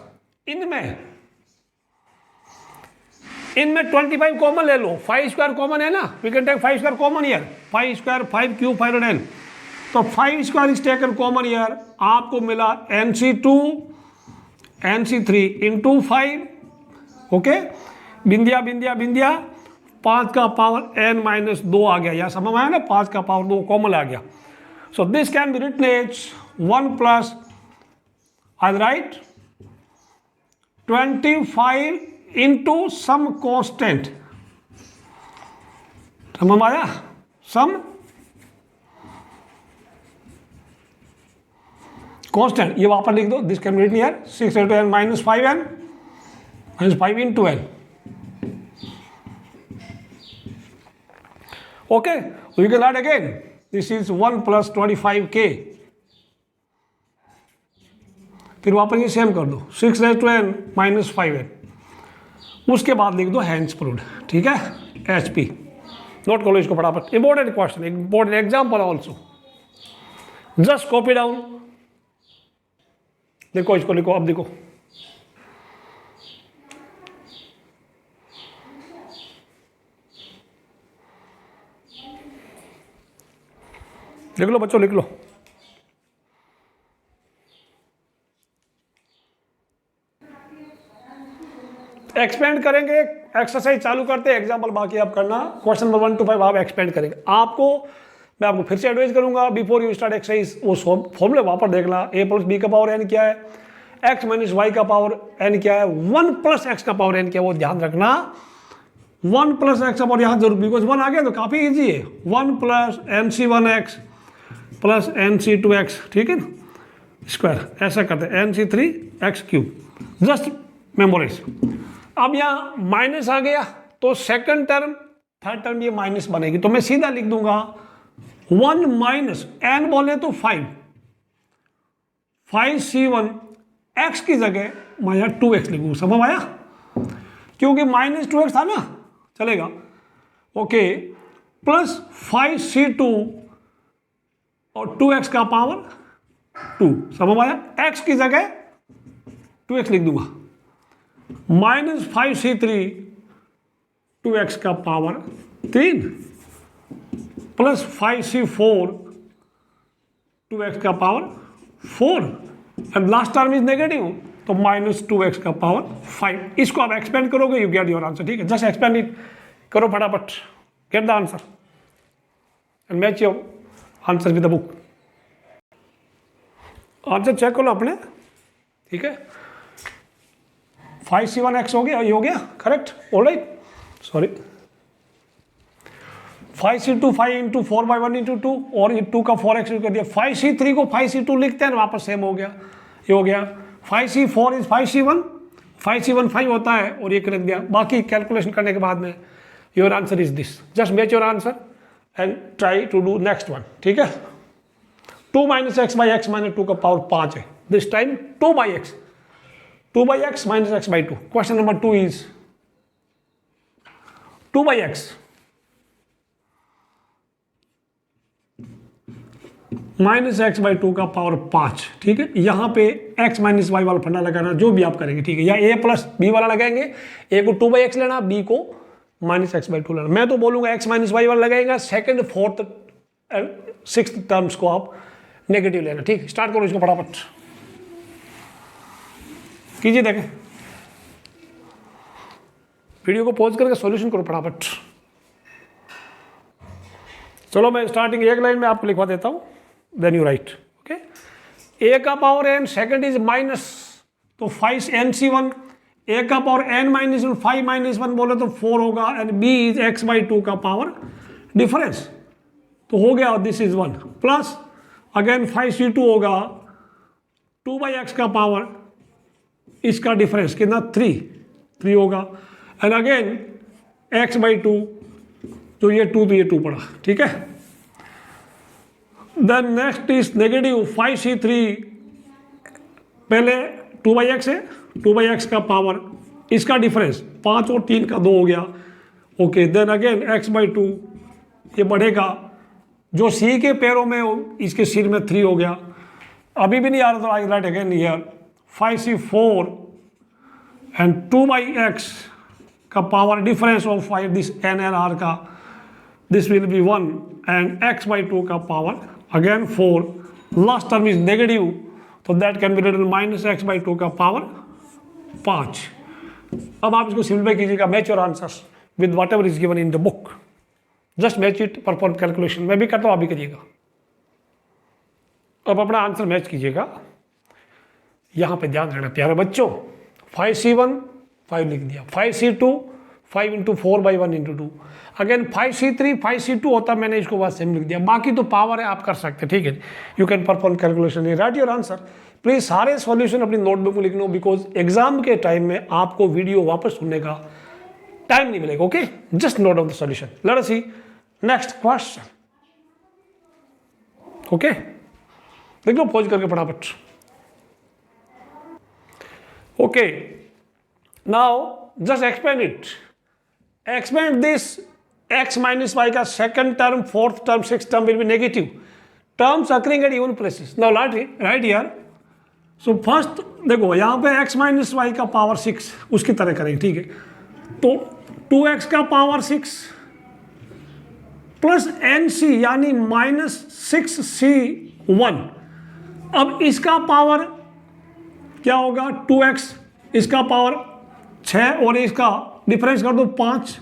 इनमें 25 कॉमन ले लो, 5 स्क्वायर कॉमन है ना, we can take 5 square common here, 5 square 5 cube 5 और n, तो 5 square is taken common here, आपको मिला NC2 NC3 इंटू 5, ओके, बिंदिया बिंदिया बिंदिया 5 का पावर n माइनस 2 आ गया, यहां समझ आया ना, 5 का पावर 2 कॉमन आ गया। So this can be written as 1 plus I write 25 into some constant, समझ आया, सम कॉन्स्टेंट, ये वापस लिख दो, this can be written here 6 raise to n minus 5n minus 5 into n, okay, so you can write again, this is 1 plus 25k, फिर वापस ये सेम कर दो 6 raise to n minus 5n, उसके बाद लिख दो हैंस प्रूव्ड, ठीक है, HP। नोट करो इसको फटाफट, important question, important example also, just copy down, देखो इसको लिखो, अब देखो लिख लो बच्चों, लिख लो। एक्सपेंड करेंगे, एक्सरसाइज चालू करते हैं, एग्जाम्पल बाकी आप करना, क्वेश्चन नंबर 1 to 5 आप एक्सपेंड करेंगे। मैं आपको फिर से एडवाइस करूंगा, बिफोर यू स्टार्ट एक्सरसाइज वो फॉर्मूले वापस देखना, a प्लस बी का पावर n क्या है, x माइनस वाई का पावर n क्या है, 1 प्लस x का पावर n क्या है, वो ध्यान रखना, 1 प्लस x का पावर यहाँ जरूर, बिकॉज 1 आ गया तो काफी ईजी है, 1 प्लस NC1x प्लस NC2x, ठीक है ना, स्क्वायर, ऐसा करते हैं NC3x क्यूब, जस्ट मेमोराइज। अब यहाँ माइनस आ गया तो सेकंड टर्म थर्ड टर्म ये माइनस बनेगी, तो मैं सीधा लिख दूंगा 1 माइनस n बोले तो 5c1 x की जगह मैं यहाँ 2x लिखूंगा, समझ आया, क्योंकि माइनस 2x था ना, चलेगा, ओके, प्लस 5c2 और 2x का पावर 2, समझ आया, x की जगह 2x लिख दूंगा, माइनस 5c3 2x का पावर 3 प्लस 5c4 2x का power 4 and last term is negative, तो माइनस 2x का पावर 5। इसको आप एक्सपेंड करोगे, यू गेट योर आंसर, ठीक है, जस्ट एक्सपेंड इट करो फटाफट, get the answer and match your answer with the book. Answer check करो अपने, ठीक है, 5c1x हो गया, ये हो गया correct, alright, sorry 5c2 5 into 4/1 into 2 और ये 2 का 4x कर दिया, 5c3 को 5c2 लिखते हैं, वापस सेम हो गया, ये हो गया, 5c4 इज 5c1, 5c1 5 होता है और ये कर दिया, बाकी कैलकुलेशन करने के बाद में your answer is this, just match your answer and try to do next one, ठीक है। 2 minus x by x minus 2 का पावर 5 है, this time 2 by x minus x by 2। Question number 2 is 2 by x minus x by two का पावर 5, ठीक है। यहाँ पे एक्स माइनस वाई वाला फंडा लगाना, जो भी आप करेंगे, ठीक है। या ए प्लस बी वाला लगाएंगे, ए को 2/x लेना, बी को माइनस एक्स बाई टू लेना। मैं तो बोलूँगा एक्स माइनस वाई वाला लगाएगा, second fourth and sixth terms को आप नेगेटिव लेना, ठीक। स्टार्ट करो इसको फटाफट कीजिए, देखें वीडियो को पॉज करके सॉल्यूशन करो फटाफट। चलो मैं स्टार्टिंग एक लाइन में आपको लिखवा देता हूं, then you write, okay. A का power n, second is minus, तो 5nc1, ए का पावर एन माइनस 5 माइनस 1 बोले तो 4 होगा, and b is x by two का पावर डिफरेंस, तो हो गया this is 1, plus again 5c2 होगा 2/x का पावर, इसका डिफरेंस कितना 3 होगा, and again x by to, तो ये 2 तो ये 2 पड़ा, ठीक है। Then next is negative 5c3, पहले 2/x है, 2/x का पावर, इसका डिफरेंस 5 और 3 का 2 हो गया, okay. Then again x by two, ये बढ़ेगा, जो c के पैरों में हो इसके सिर में 3 हो गया, अभी भी नहीं आ रहा तो I write again here 5c4 and 2/x का power difference of 5 this n and r का, this will be 1, and x by two का power again 4, last term is negative, तो that can be written minus x by two का पावर 5। अब आप इसको सिंप्लीफाई कीजिएगा, match your answers with whatever is given in the book, just match it, perform calculation. मैं भी करता हूँ, आप भी करिएगा। अब अपना आंसर मैच कीजिएगा। यहाँ पे ध्यान रखना प्यारे बच्चों, 5c1 5 लिख दिया, 5c2 5 into 4/1 into 2, again 5c3 5c2 होता, मैंने इसको बाद सेम लिख दिया। बाकी तो पावर है, आप कर सकते हैं, ठीक है। You can perform calculation, write your answer. Please सारे सॉल्यूशन अपनी नोटबुक में लिख लो, बिकॉज एग्जाम के टाइम में आपको वीडियो वापस सुनने का टाइम नहीं मिलेगा, okay. Just note of the solution. Let us see next question, okay. देख लो पॉज करके फटाफट, okay. Now just expand it, expand this x minus y का second term, fourth term, six term will be negative terms occurring at even places. Now right here, so first देखो यहाँ पे x माइनस वाई का पावर 6 उसकी तरह करेंगे, ठीक है। तो 2x का पावर 6 प्लस nc यानी माइनस 6c1, अब इसका पावर क्या होगा 2x, इसका पावर 6 और इसका डिफरेंस कर दो 5,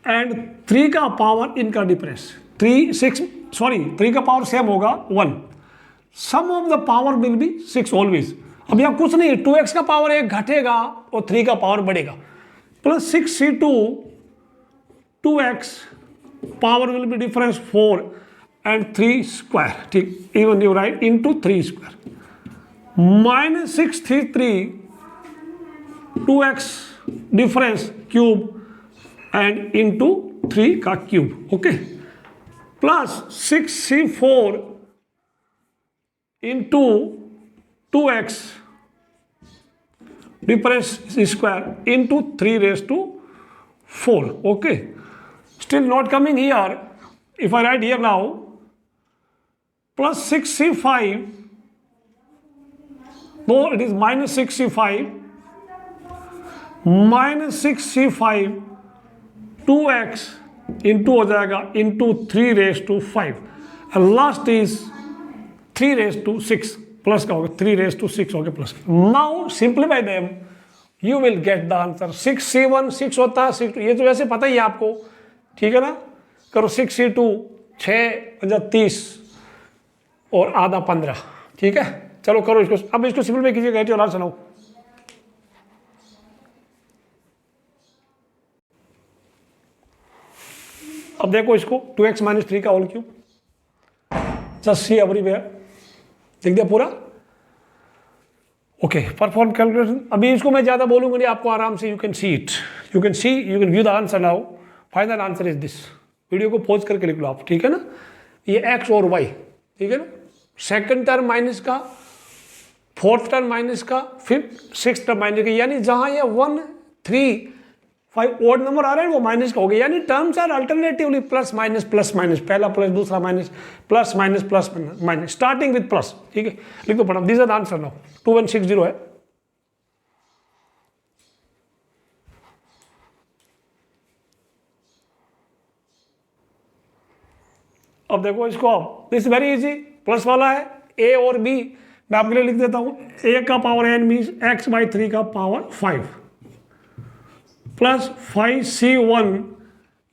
एंड 3 का पावर इनका डिफरेंस 3 का पावर सेम होगा 1, sum of the power will be 6 always. अब यहाँ कुछ नहीं, 2x का पावर 1 घटेगा और 3 का पावर बढ़ेगा, plus 6c2 2x power will be difference 4 and 3 square, ठीक, even you write, into 3 square, minus 6c3 2x difference cube and into 3 का cube, okay, plus 6c4 into 2x difference square into 3⁴, okay. Still not coming here. If I write here now, plus 6c5, no, it is minus 6c5, minus 6c5 2x into हो जाएगा into 3⁵, and last is 3⁶, plus का होगा 3⁶ हो गया plus. Now simplify them, you will gate the answer. 6c1 6 होता है, 6 ये तो वैसे पता ही है आपको, ठीक है ना। करो 6c2 6 30 और आधा 15, ठीक है। चलो करो इसको, अब इसको सिंपलीफाई कीजिए, गेट योर आंसर नाउ। अब देखो इसको 2x माइनस 3 का whole cube, just see everywhere, देख दिया पूरा, ओके। परफॉर्म कैलकुलेशन, अभी इसको मैं ज्यादा बोलूंगा नहीं, आपको आराम से you can see it, you can view the answer now. Final answer is this, video को पॉज करके लिख लो आप, ठीक है ना। ये x और y, ठीक है ना, सेकंड टर्म माइनस का, फोर्थ टर्म माइनस का, फिफ्थ सिक्स टर्म माइनस का, यानी जहां ये 1 3 5 ओड नंबर आ रहे हैं वो माइनस का हो गया, यानी terms are alternatively plus minus, पहला प्लस दूसरा minus, plus minus, starting with plus. ठीक है, लिख दो पढ़ा, this is the answer now. 2160 है। अब देखो इसको, अब दिस वेरी इजी, प्लस वाला है, ए और बी मैं आपके लिए लिख देता हूं। ए का पावर n मीन्स x/3 का पावर 5 प्लस 5c1,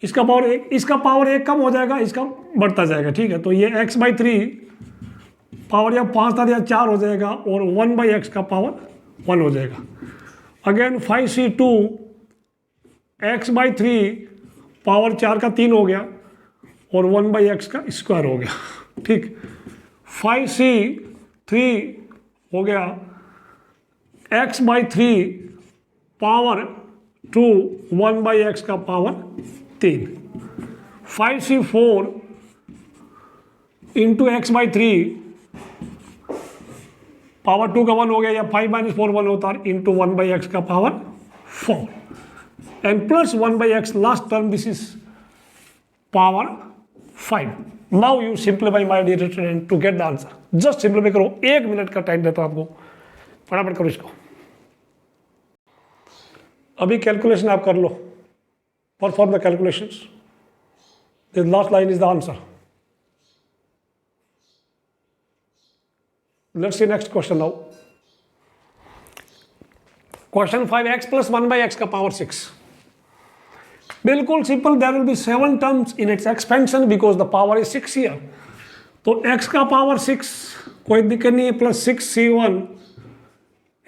इसका पावर 1, इसका पावर 1 कम हो जाएगा, इसका बढ़ता जाएगा। ठीक है, तो ये x/3 पावर या 5 था या 4 हो जाएगा, और 1/x का पावर 1 हो जाएगा। अगेन 5c2 x/3 पावर 4 का 3 हो गया, और 1/x का स्क्वायर हो गया। ठीक, 5c3 हो गया x/3 पावर 2 1/x का power 3, 5c4 into x/3 power 2 का 1 हो गया, या 5 - 4 1 होता है, इंटू 1/x का power 4 and plus 1/x last term, this is power 5। Now you simplify my dear student to get the answer. Just simplify करो, 1 मिनट का टाइम देता हूं आपको, फटाफट करो इसको। अभी कैलकुलेशन आप कर लो, perform the calculations. This last line is the answer. Let's see next question now. Question 5x plus 1/x का पावर 6। बिल्कुल simple, there will be 7 terms in its expansion because the power is 6 here. तो x का पावर 6 कोई दिक्कत नहीं है, प्लस 6c1,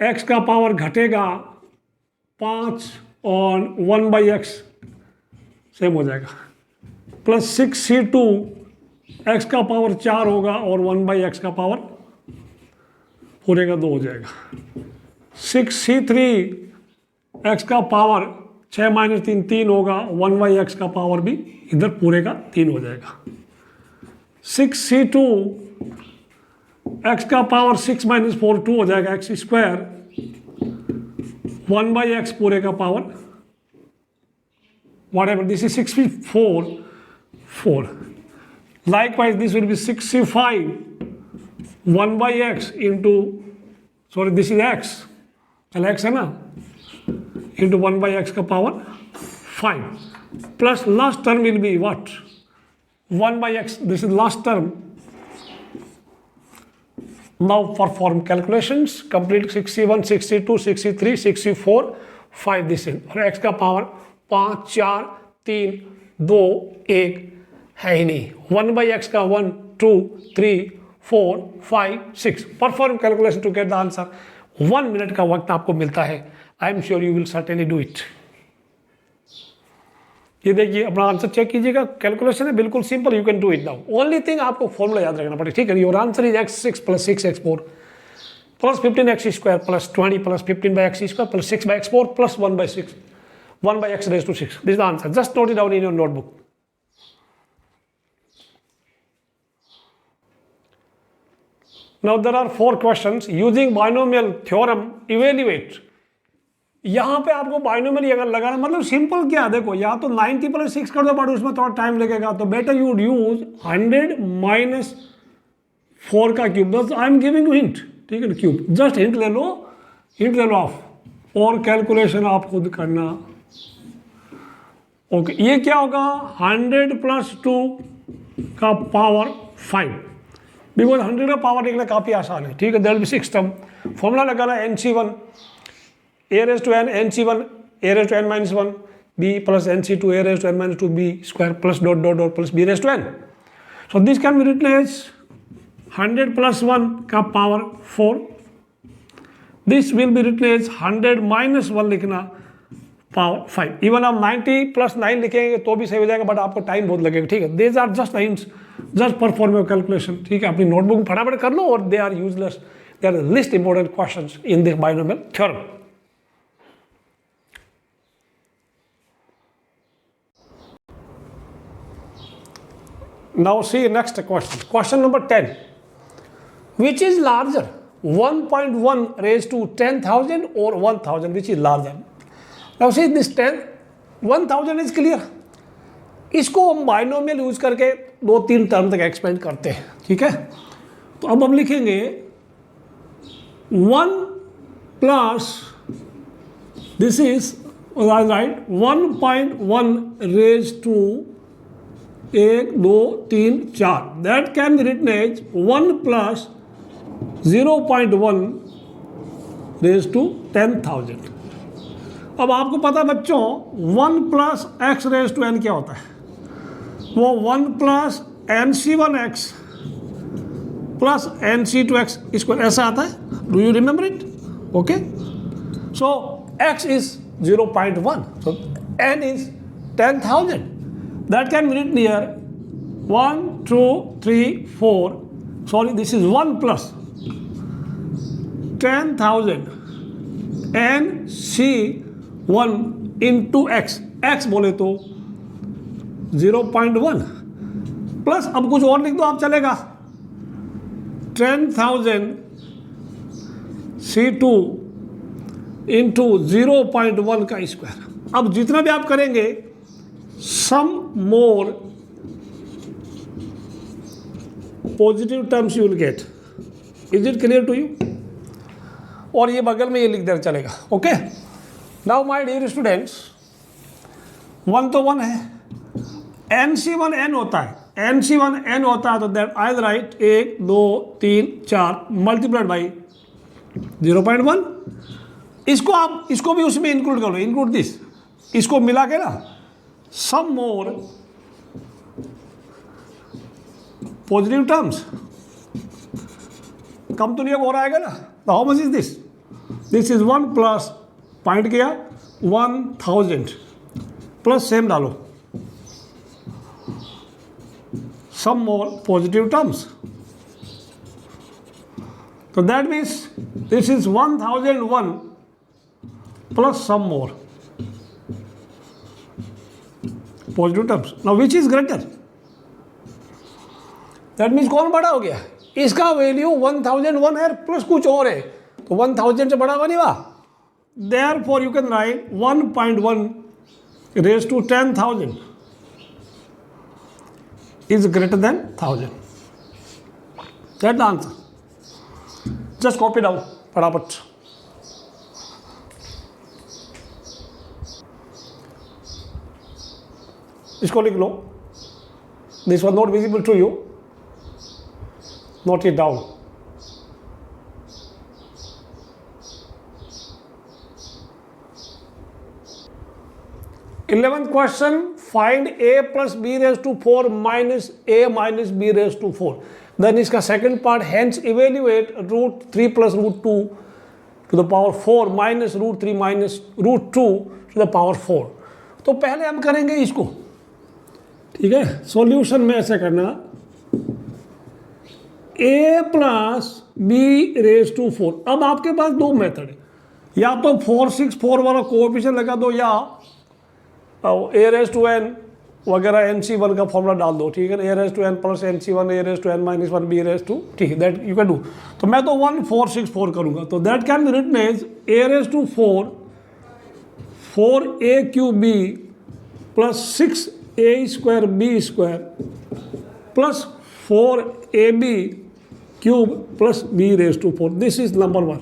x का पावर घटेगा 5 और 1/x सेम हो जाएगा, प्लस 6c2 x का पावर 4 होगा, और 1/x का पावर पूरे का 2 हो जाएगा। 6c3 x का पावर 6 - 3 3 होगा, 1/x का पावर भी इधर पूरे का 3 हो जाएगा। 6c2 x का पावर 6 - 4 2 हो जाएगा, x स्क्वायर, 1/x पूरे का power whatever, this is 64 4। Likewise this will be 65 1/x into, sorry this is x, चल x है ना, into 1/x का power 5 plus last term will be what, 1/x, this is last term। Now perform calculations, complete 61 62 63 64 5 this is, और x का पावर 5 4 3 2 1 है ही नहीं, 1/x का 1 2 3 4 5 6। Perform calculation to get the answer. 1 minute का वक्त आपको मिलता है, I am sure you will certainly do it. ये देखिए अपना आंसर चेक कीजिएगा, कैलकुलेशन है बिल्कुल simple, you can do it now. Only thing आपको फॉर्मूला याद रखना पड़ेगा। ठीक है, your answer is x6 plus 6x4 plus 15x² plus 20 plus 15/x² plus 6/x4 plus 1/6 1/x raised to 6। This is the answer, just note it down in your notebook. Now there are 4 questions using binomial theorem evaluate। यहां पे आपको बाइनोमियल अगर लगाना, मतलब सिंपल क्या है, देखो या तो 90 + 6 कर दो, बट उसमें थोड़ा टाइम लगेगा, तो बेटर यू यूज 100 - 4 का क्यूब। बस I am giving you hint, ठीक है ना, क्यूब जस्ट हिंट ले लो आप, और कैलकुलेशन आप खुद करना। ओके, ये क्या होगा, 100 + 2 का पावर 5, बिकॉज 100 का पावर निकलना काफ़ी आसान है। ठीक है, there will be 6 term. Formula लगाना NC1 a raised to n NC1 a raised to n - 1 b plus NC2 a raised to n - 2 b square plus dot plus b raised to n। So this can be written as 100 + 1 का power 4। This will be written as 100 - 1 लिखना पावर 5। इवन आप 90 + 9 लिखेंगे तो भी सही हो जाएगा, बट आपको टाइम बहुत लगेगा। ठीक है, these are just hints, just perform your calculation। ठीक है, अपनी नोटबुक में फटाफट कर लो, और they are useless, they are the least important questions in the binomial theorem। Now see next question, question number 10, which is larger, 1.1 raised to 10,000 or 1,000, which is larger? Now see this 10, 1000 is clear. इसको हम बाइनोमियल यूज करके 2-3 टर्म तक एक्सपेंड करते हैं, ठीक है। तो अब हम लिखेंगे 1 plus this is right 1.1 raise to 1 2 3 4 that can be written as 1 plus 0.1 raise to 10,000। अब आपको पता बच्चों 1 plus x raise to n क्या होता है, वो 1 प्लस nc1x प्लस nc2x इसको ऐसा आता है। Do you remember it? Okay, so x is 0.1, so n is 10,000. That can be written here 1 2 3 4, sorry, this is 1 plus 10,000 nc1 into x, x बोले तो 0.1 प्लस, अब कुछ और लिख दो आप चलेगा, 10,000 C2 इंटू 0.1 का स्क्वायर। अब जितना भी आप करेंगे some more positive terms you will get. Is it clear to you? और ये बगल में ये लिख देना चलेगा। Okay, now my dear students, 1 तो 1 है, nc1 n होता है, nc1 n होता है तो that I right 1 2 3 4 multiplied by 0.1। इसको भी उसमें इंक्लूड करो, इंक्लूड दिस, इसको मिला के ना सम मोर पॉजिटिव टर्म्स, कम तो नहीं हो रहा है ना। तो how much is this? This is 1 plus point किया 1000 प्लस सेम डालो some more positive terms. So that means this is 1001 plus some more positive terms. Now which is greater? That means कौन बड़ा हो गया? इसका वैल्यू 1001 है प्लस कुछ और है, तो 1000 से बड़ा बनेगा। Therefore you can write 1.1 raised to 10,000 is greater than 1000. That's the answer. Just copy down फटाफट। इसको लिख लो, this was not visible to you, note it down. Eleventh question, find a plus b raised to 4 minus a minus b raised to 4. Then इसका second part, hence evaluate root 3 plus root 2 to the power 4 minus root 3 minus root 2 to the power 4. तो पहले हम करेंगे इसको, ठीक है। सॉल्यूशन में ऐसे करना a plus b raised to 4। अब आपके पास दो मेथड है, या तो 4 6 4 वाला कोएफिशिएंट लगा दो, या ए रेज टू एन वगैरह NC1 का फॉर्मूला डाल दो, ठीक है। A raise to n plus NC1 a raise to n minus 1 b raise to, ठीक है, दैट यू कैन डू। तो मैं तो 1 4 6 4 करूँगा, तो that can be written as a raise to 4 a cube b plus 6 a square b square plus 4 ab cube plus b raise to 4। This is number 1।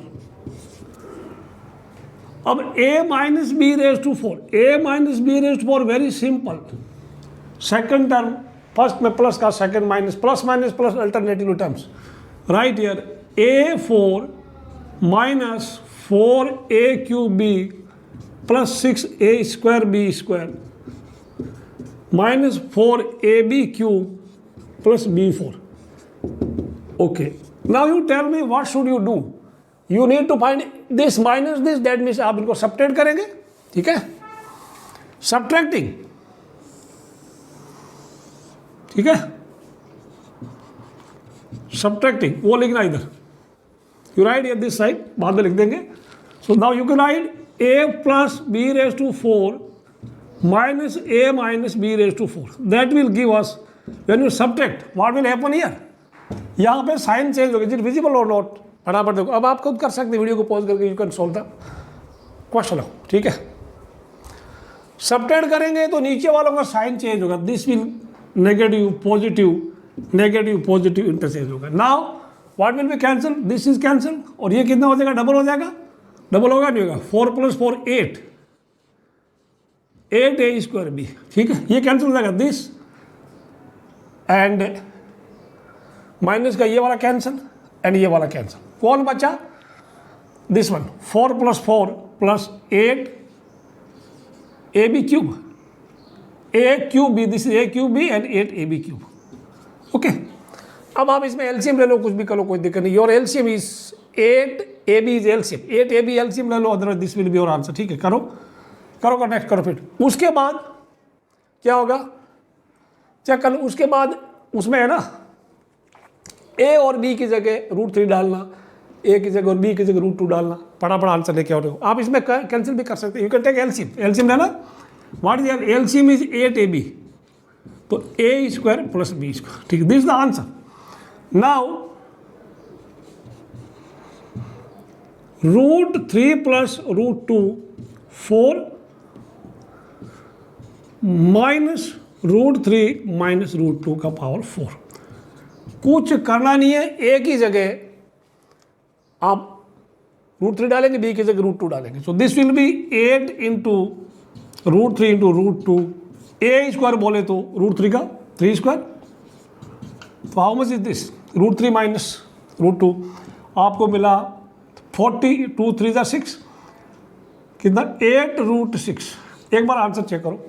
अब a minus b raise to 4, a minus b raise to 4 very simple. Second term first में प्लस का, second minus, plus minus plus alternative terms. Write here a4 minus 4a cube b plus 6a square b square minus 4ab cube plus b4। Okay, now you tell me what should you do? You need to find this minus this, that means आप इनको सब्ट्रैक्ट करेंगे, ठीक है। सब्ट्रैक्टिंग, ठीक है, सब्ट्रैक्टिंग वो लिखना इधर, you write here this side, बाद में लिख देंगे। So now you can write a plus b raise to 4 minus a minus b raised to 4. That will give us, when you subtract, what will happen here? यहाँ पे साइन चेंज होगी, इज इट विजिबल और नॉट? फटाफट देखो, अब आप खुद कर सकते हैं, वीडियो को पॉज करके you can solve the question, ठीक है। सबट्रैक्ट करेंगे तो नीचे वालों का साइन चेंज होगा, this will negative positive interchange होगा। Now what will be cancel, this is cancel, और ये कितना हो जाएगा, डबल हो जाएगा, डबल होगा नहीं होगा, 4 + 4 8 8a² b, ठीक है, ये कैंसिल हो जाएगा, दिस एंड माइनस का ये वाला कैंसिल एंड ये वाला कैंसिल, कौन बचा, this one, 4 + 4 + 8 ab³ a³ this is a³ and 8 ab³, okay. अब आप इसमें एलसीएम ले लो, कुछ भी कर लो, कोई दिक्कत नहीं, your LCM is 8ab is LCM, 8ab LCM ले लो, otherwise this will be your answer, ठीक है, करो नेक्स्ट करो फिर। उसके बाद क्या होगा, चेक कर लो, उसके बाद उसमें है ना a और b की जगह √3 डालना, a की जगह और b की जगह √2 डालना, पड़ा आंसर लेके आओ। आप इसमें कैंसिल भी कर सकते हैं, यू कैन टेक एलसीएम लेना, what is LCM is 8ab, तो a² + b², ठीक है, this is the answer. Now √3 + √2 4 -√3 - √2 का पावर 4, कुछ करना नहीं है, a की जगह आप √3 डालेंगे, b की जगह √2 डालेंगे, so this will B 8 × √3 × √2, a² बोले तो √3 का 3², तो हाउ मच इज दिस, √3 - √2 आपको मिला 40, 2 3 = 6, कितना 8√6। एक बार आंसर चेक करो,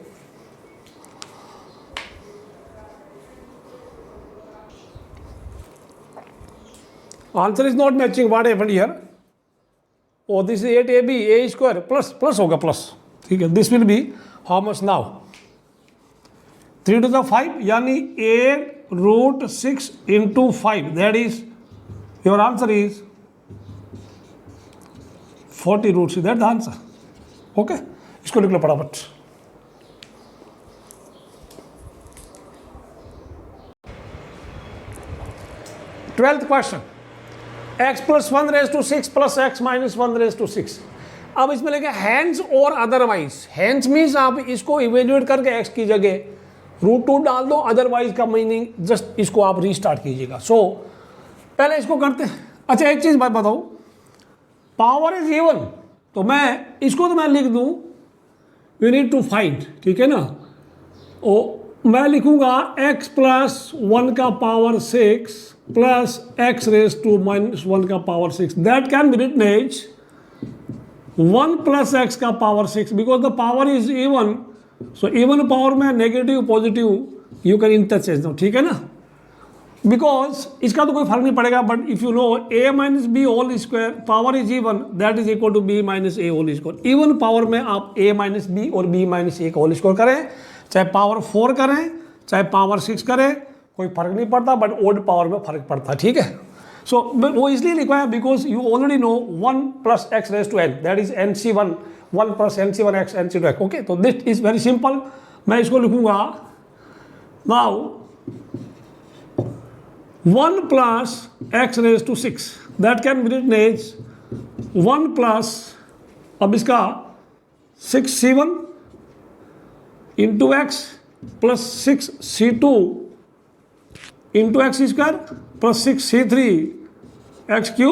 answer is not matching, what happened here, और this is 8ab a² plus होगा प्लस, ठीक है, this will be how much now 3 to the 5 यानी 8√6 × 5, that is your answer is 40√6, that the answer, okay. इसको लिख लो फटाफट। Twelfth question, x + 1⁻6 + x - 1⁻6। अब इसमें लेके हैंड्स और अदरवाइज, हैंड्स मीन्स आप इसको इवेल्युएट करके x की जगह √2 डाल दो, अदरवाइज का मीनिंग जस्ट इसको आप रीस्टार्ट कीजिएगा। सो पहले इसको करते हैं। अच्छा एक चीज़ बात बताऊँ, पावर इज इवन, तो मैं इसको तो मैं लिख दूँ वी नीड टू फाइंड, ठीक है ना, मैं लिखूँगा x + 1 का पावर 6 + x raised to -1 का power 6, that can be written as 1 + x का power 6, because the power is even, so even power में negative positive you can interchange दो, ठीक है ना, बिकॉज इसका तो कोई फर्क नहीं पड़ेगा, but if you know a - b whole square power is even, that is equal to b - a whole square. Even power में आप a - b और b - a का होल स्क्वायर करें, चाहे पावर 4 करें चाहे पावर 6 करें, कोई फर्क नहीं पड़ता, बट ओड पावर में फर्क पड़ता है, ठीक है। सो वो इसलिए लिखा है because you already know 1 + x raised to n, that is nc1, 1 + nc1x nc2x, okay. तो दिस इज वेरी सिंपल, मैं इसको लिखूंगा now 1 + x raised to 6, that can be written as 1 + अब इसका 6c1 × x + 6c2 × x² + 6c3 x³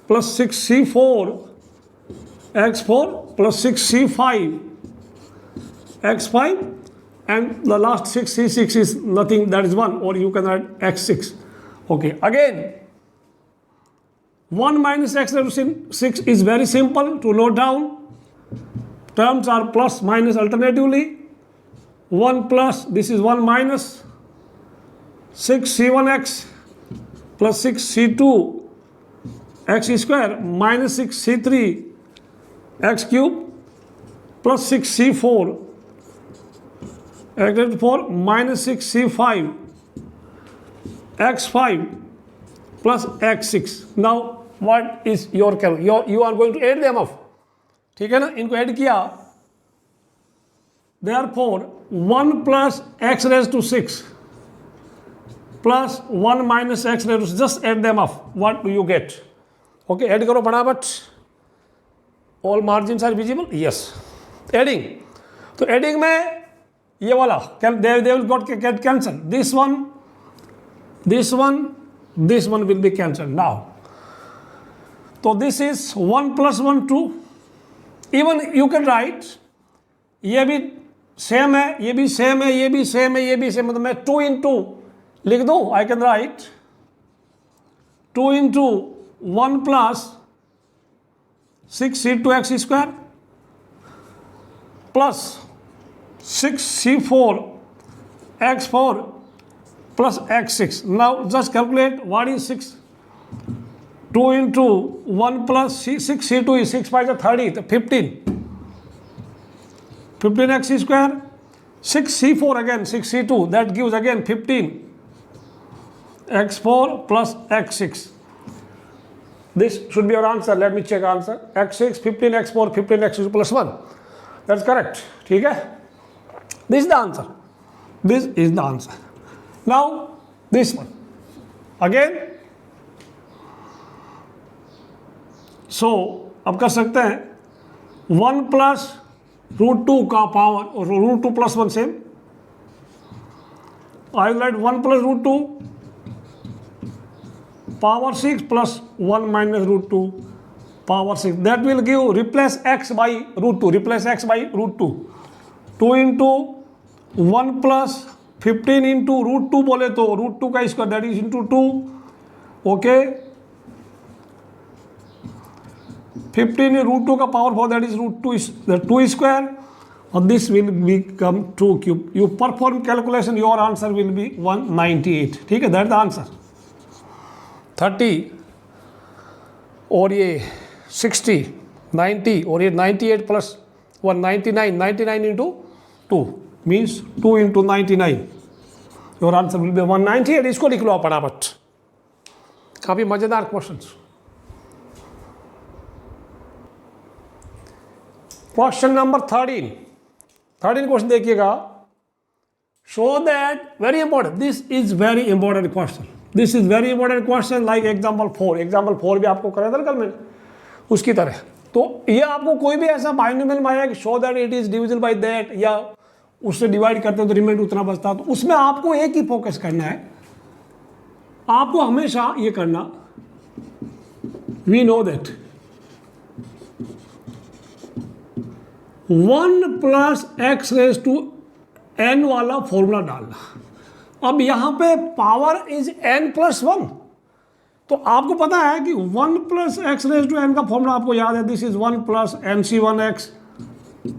+ 6c4 x4 + 6c5 x5, and the last 6c6 is nothing, that is 1, or you can add x6. Okay, again 1 - x raised to 6 is very simple to note down. Terms are plus minus alternatively. 1 plus, this is 1 minus 6c1x plus 6c2 x² minus 6c3 x³ plus 6c4 x4 minus 6c5 x5 plus x6. Now what is your calculation? You are going to add them up, ठीक है ना, इनको ऐड किया, therefore 1 plus x raised to 6 plus 1 minus x raised to 6, just add them up, what do you get? Okay, add करो फटाफट, all margins are visible, yes, adding तो एडिंग में ये वाला they will got get cancel, this one will be cancel now. तो this is 1 + 1 2। Even you can write, ये भी सेम है, ये भी सेम है, ये भी सेम है, ये भी सेम है, तो मैं 2 × 2 लिख दूं। I can write 2 × 1 + 6c2x² plus 6c4x4 plus x6. Now just calculate what is 6. 2 × 1 + 6c2 is 6 × 5 = 30, so 15. 15x², 6c4 again 6c2, that gives again 15 x4 plus x6. This should be your answer. Let me check answer. x6, 15x4, 15x6 plus 1. That's correct. ठीक है? This is the answer. This is the answer. Now this one again. So अब कर सकते हैं 1 + √2 का पावर और √2 + 1 same. I will write 1 + √2 power 6 plus 1 minus √2 power 6. That will give, replace x by √2. Replace x by √2. 2 × 1 plus 15 into √2 बोले तो √2 का square, that is into 2. Okay. 15 √2 का power 4, that is √2 is the 2 square. And this will become 2 cube. You perform calculation, your answer will be 198. ठीक है, that's the answer. 30 और ये 60, 90 और ये 98 plus 199, 99 into 2 means 2 into 99. Your answer will be 198. इसको लिख लो फटाफट, काफी मजेदार क्वेश्चन। क्वेश्चन नंबर 13 क्वेश्चन देखिएगा। Show that, very important, this is very important question, this is very important question. Like example 4 भी आपको कराया था कल मैंने, उसकी तरह। तो ये आपको कोई भी ऐसा बाइनोमियल में आया कि show that it is divisible by that, या उससे डिवाइड करते हैं तो रिमाइंडर उतना बचता, तो उसमें आपको एक ही फोकस करना है। आपको हमेशा ये करना, वी नो दैट 1 + x⁴n वाला फॉर्मूला डालना। अब यहाँ पे पावर इज n + 1, तो आपको पता है कि 1 + x⁴n का फॉर्मूला आपको याद है, दिस इज 1 + mc1x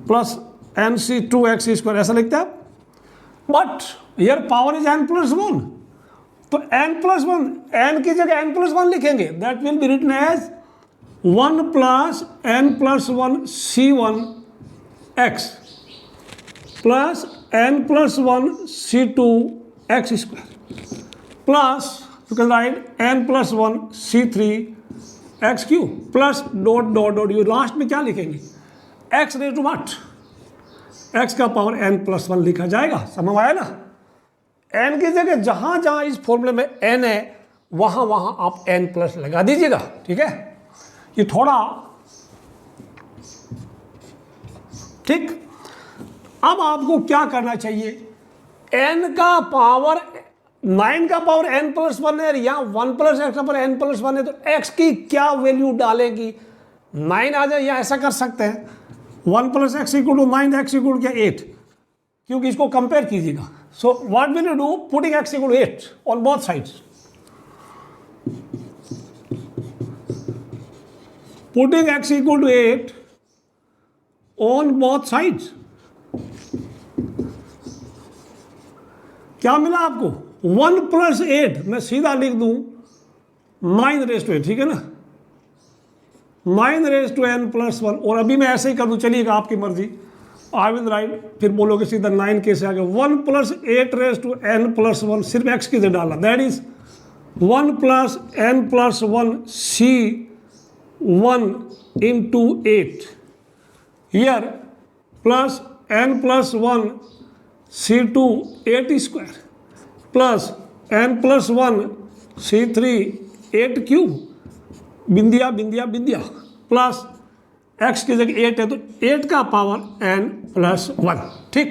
+ mc2x², ऐसा लिखते हैं। But here power is n + 1, तो n + 1, n की जगह n + 1 लिखेंगे, that will be written as 1 + n + 1 c1x plus n + 1 c2x² plus you can write n + 1 c3x³ plus ... you last में क्या लिखेंगे, x⁴ what, x का पावर n + 1 लिखा जाएगा। समझ आया ना? n की जगह जहां जहां इस फॉर्मूले में n है वहां वहां आप n+ लगा दीजिएगा। ठीक है, ये थोड़ा ठीक। अब आपको क्या करना चाहिए, n का पावर 9 का पावर n + 1 है, या 1 + x का पावर n + 1 है, तो x की क्या वैल्यू डालेगी, 9 आ जाए, या ऐसा कर सकते हैं 1 + x = 9, x = क्या 8, क्योंकि इसको कंपेयर कीजिएगा। So what will you do, putting x = 8 on both sides, putting x = 8 on both sides, क्या मिला आपको, 1 + 8, मैं सीधा लिख दूं 9⁻⁸, ठीक है ना, 9⁻n + 1, और अभी मैं ऐसे ही कर दूं, चलिएगा आपकी मर्जी, आई विल राइट, फिर बोलोगे सीधा 9 कैसे आ गया, 1 + 8⁻n + 1, सिर्फ x की जगह डालना, that is 1 + n + 1 c1 × 8 here plus n + 1 c2 8² plus n + 1 c3 8³ बिंदिया बिंदिया बिंदिया plus x की जगह 8 है तो 8 का पावर n+1, ठीक।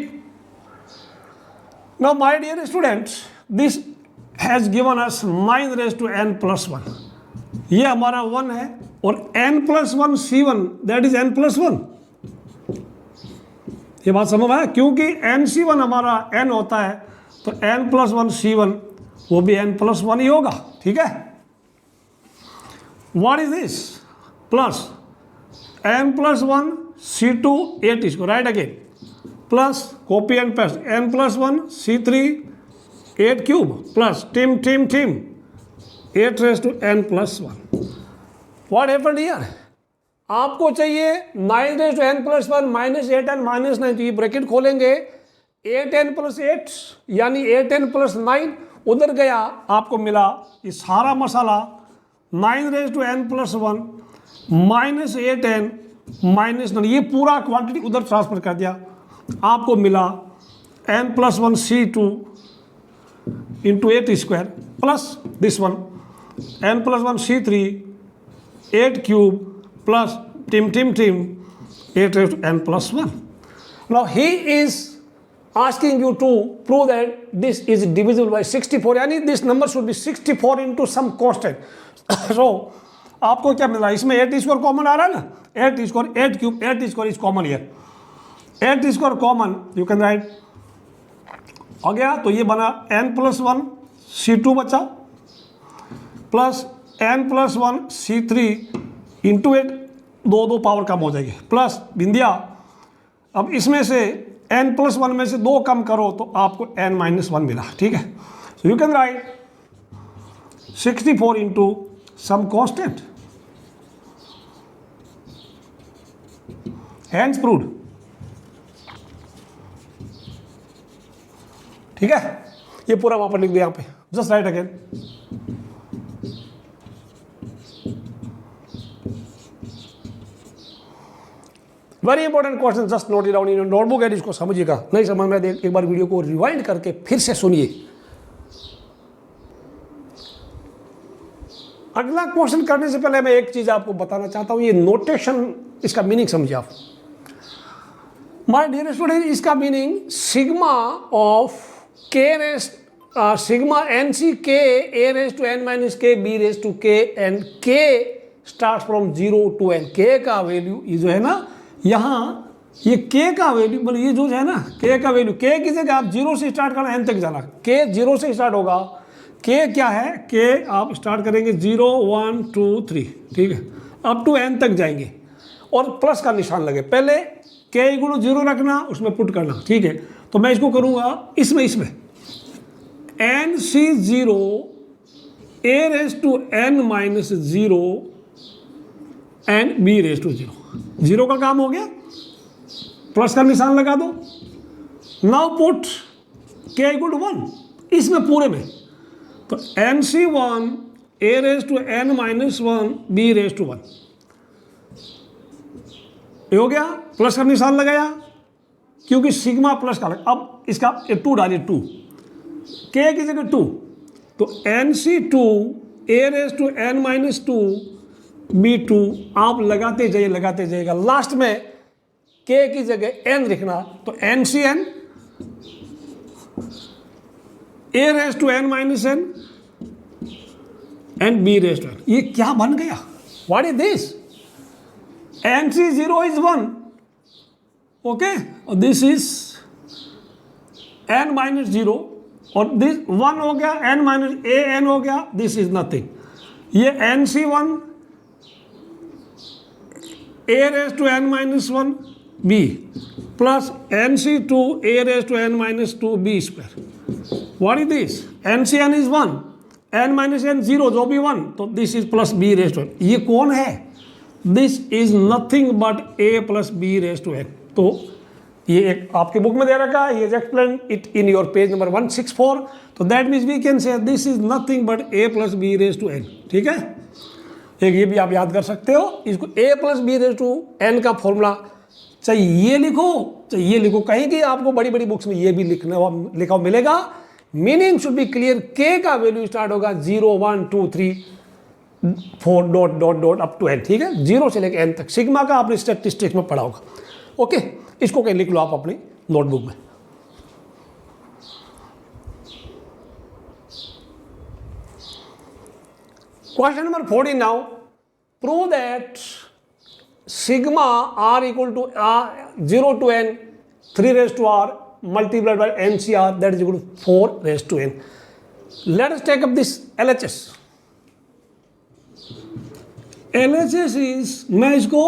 Now my dear students, this has given us 9n+1, ये हमारा 1 है, और n+1 C1 that is n+1। ये बात समझ आया, क्योंकि nC1 हमारा n होता है तो n+1 C1 वो भी n+1 ही होगा, ठीक है। What is this? Plus n+1 C2 8 इसको write again, plus copy and paste n+1 C3 8 cube plus टिम 8 raise to n+1। What happened here? आपको चाहिए 9 रेज़ टू n+1 -8n -9, तो ये ब्रैकेट खोलेंगे 8n + 8 यानी 8n + 9 उधर गया, आपको मिला ये सारा मसाला 9 रेज़ टू n+1 -8n -9, ये पूरा क्वांटिटी उधर ट्रांसफर कर दिया, आपको मिला n+1 C2 into 8 square plus this one n+1 C3 8 cube plus टिम 8 raised to n+1. Now he is asking you to prove that this is divisible by 64, यानी this number should be 64 into some constant. So आपको क्या मिल रहा है इसमें? 8 स्क्वायर कॉमन आ रहा है ना, 8 square 8 cube 8 square is common here, 8 square common you can right हो गया, तो ये बना n+1 C2 बचा प्लस n+1 C3 इंटू 8, दो पावर कम हो जाएगी, प्लस बिंदिया। अब इसमें से n+1 में से 2 कम करो तो आपको n-1 मिला, ठीक है। So you can write 64 into some constant, hence proved, ठीक है। ये पूरा वहां पर लिख दिया, यहाँ पे just right again. Very important question, just note it down in notebook and इसको समझिएगा, नहीं समझ में एक बार वीडियो को रिवाइंड करके फिर से सुनिए। अगला क्वेश्चन करने से पहले मैं एक चीज आपको बताना चाहता हूं, ये नोटेशन, इसका मीनिंग समझिए आप। माय डियर स्टूडेंट, इसका meaning sigma of sigma NC K A raised to n minus K B raised to K and K starts from 0 to n। K का वैल्यू ये जो है ना, यहाँ ये K का वैल्यू मतलब ये जो है ना K का वैल्यू, K की जगह आप 0 से स्टार्ट करना, n तक जाना, K 0 से स्टार्ट होगा। K क्या है? K आप स्टार्ट करेंगे 0 1 2 3, ठीक है, अप टू n तक जाएंगे और प्लस का निशान लगे, पहले K = 0 रखना, उसमें पुट करना, ठीक है। तो मैं इसको करूँगा इसमें NC0 A raised to n minus 0 and B raised to 0, 0 का काम हो गया, प्लस का निशान लगा दो। नाउ पुट K = 1 इसमें पूरे में, तो NC1 A raised to n minus 1 B raised to 1, ये हो गया, प्लस का निशान लगाया क्योंकि सिग्मा प्लस का। अब इसका 2 डालिए, 2 K की जगह 2, तो NC2 A raised to n minus 2 B2 आप लगाते जाइएगा, लास्ट में K की जगह n लिखना, तो NCN A raised to n minus n and B raised to n। ये क्या बन गया? What is this? NC0 is 1, okay, और दिस इज n minus 0 और दिस 1 हो गया, n minus an हो गया, दिस इज नथिंग। ये NC1 A raised to n minus 1 B plus NC2 A raised to n minus 2 B square। What is this? NCN is 1, n minus n 0 जो भी 1, तो this is plus B raised to n। ये कौन है? This is nothing but A plus B raised to n। तो ये एक आपके बुक में दे रखा है, ये explain it in your page number 164, तो that means we can say this is nothing but A plus B raised to n, ठीक है। एक ये भी आप याद कर सकते हो, इसको A plus B raised to n का फॉर्मूला चाहे ये लिखो चाहे ये लिखो, कहीं कि आपको बड़ी बड़ी बुक्स में ये भी लिखा हुआ मिलेगा। Meaning should be clear, K का वैल्यू स्टार्ट होगा 0 1 2 3 4 dot dot dot up to n, ठीक है, 0 से लेकर n तक। सिग्मा का आपने स्टैटिस्टिक्स में पढ़ा होगा। ओके, इसको कहीं लिख लो आप अपनी नोटबुक में। Question number 14 now, prove that sigma r equal to 0 to n 3 raised to r multiplied by NCR that is equal to 4 raised to n. Let us take up this LHS. LHS is, मैं इसको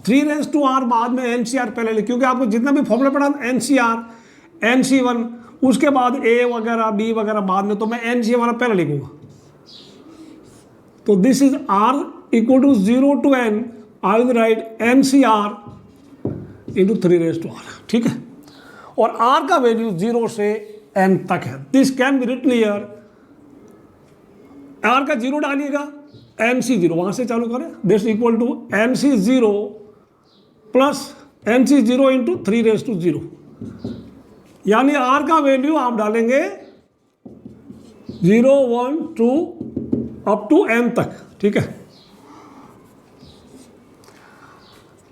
3 raised to r बाद में NCR पहले लिख, क्योंकि आपको जितना भी फॉर्मूला पढ़ा NCR NC1 उसके बाद A वगैरह B वगैरह बाद में, तो मैं NC वाला पहले लिखूंगा। तो this is R equal to 0 to n, I will write NCR into 3 raised to r, ठीक है। और r का वैल्यू 0 से n तक है। This can be written here, r का 0 डालिएगा, NC0 वहां से चालू करें, this equal to NC0 plus NC0 into 3 raised to 0, यानी r का वैल्यू आप डालेंगे 0 1 2 अप टू n तक, ठीक है।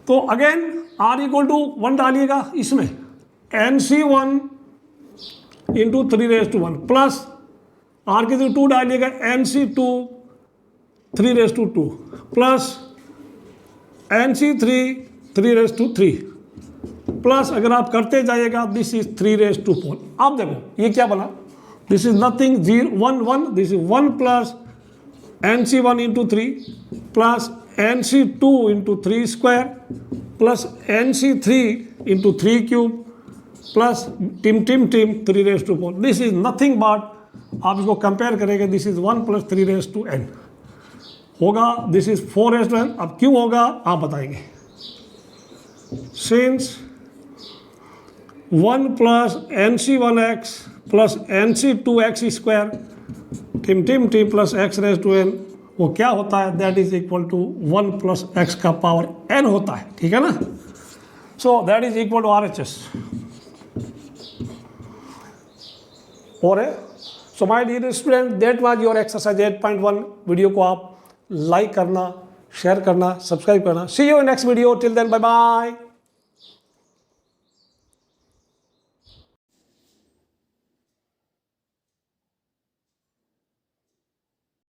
तो अगेन r इक्वल टू 1 डालिएगा इसमें, NC1 into 3 raised to 1 plus r के 2 डालिएगा, NC2 3 raised to 2 plus NC3 3 raised to 3 plus अगर आप करते जाइएगा दिस इज 3 raised to 4। आप देखो ये क्या बना, this is nothing 0 1 1, this is 1 plus NC1 into 3 plus NC2 into 3 square plus NC3 into 3 cube plus टिम 3 raised to 4। This is nothing but, आप इसको कंपेयर करेंगे, this is 1 plus 3 raised to n होगा, this is 4 raised to n। अब क्यों होगा आप बताएंगे, since 1 plus NC1x plus NC2x square टिम plus x raised to n, वो क्या होता है, that is equal to 1 plus x का पावर n होता है, ठीक है ना। So that is equal to RHS। और so my dear student, that was your exercise 8.1। Video को आप लाइक करना, शेयर करना, सब्सक्राइब करना। See you in next video, till then bye bye.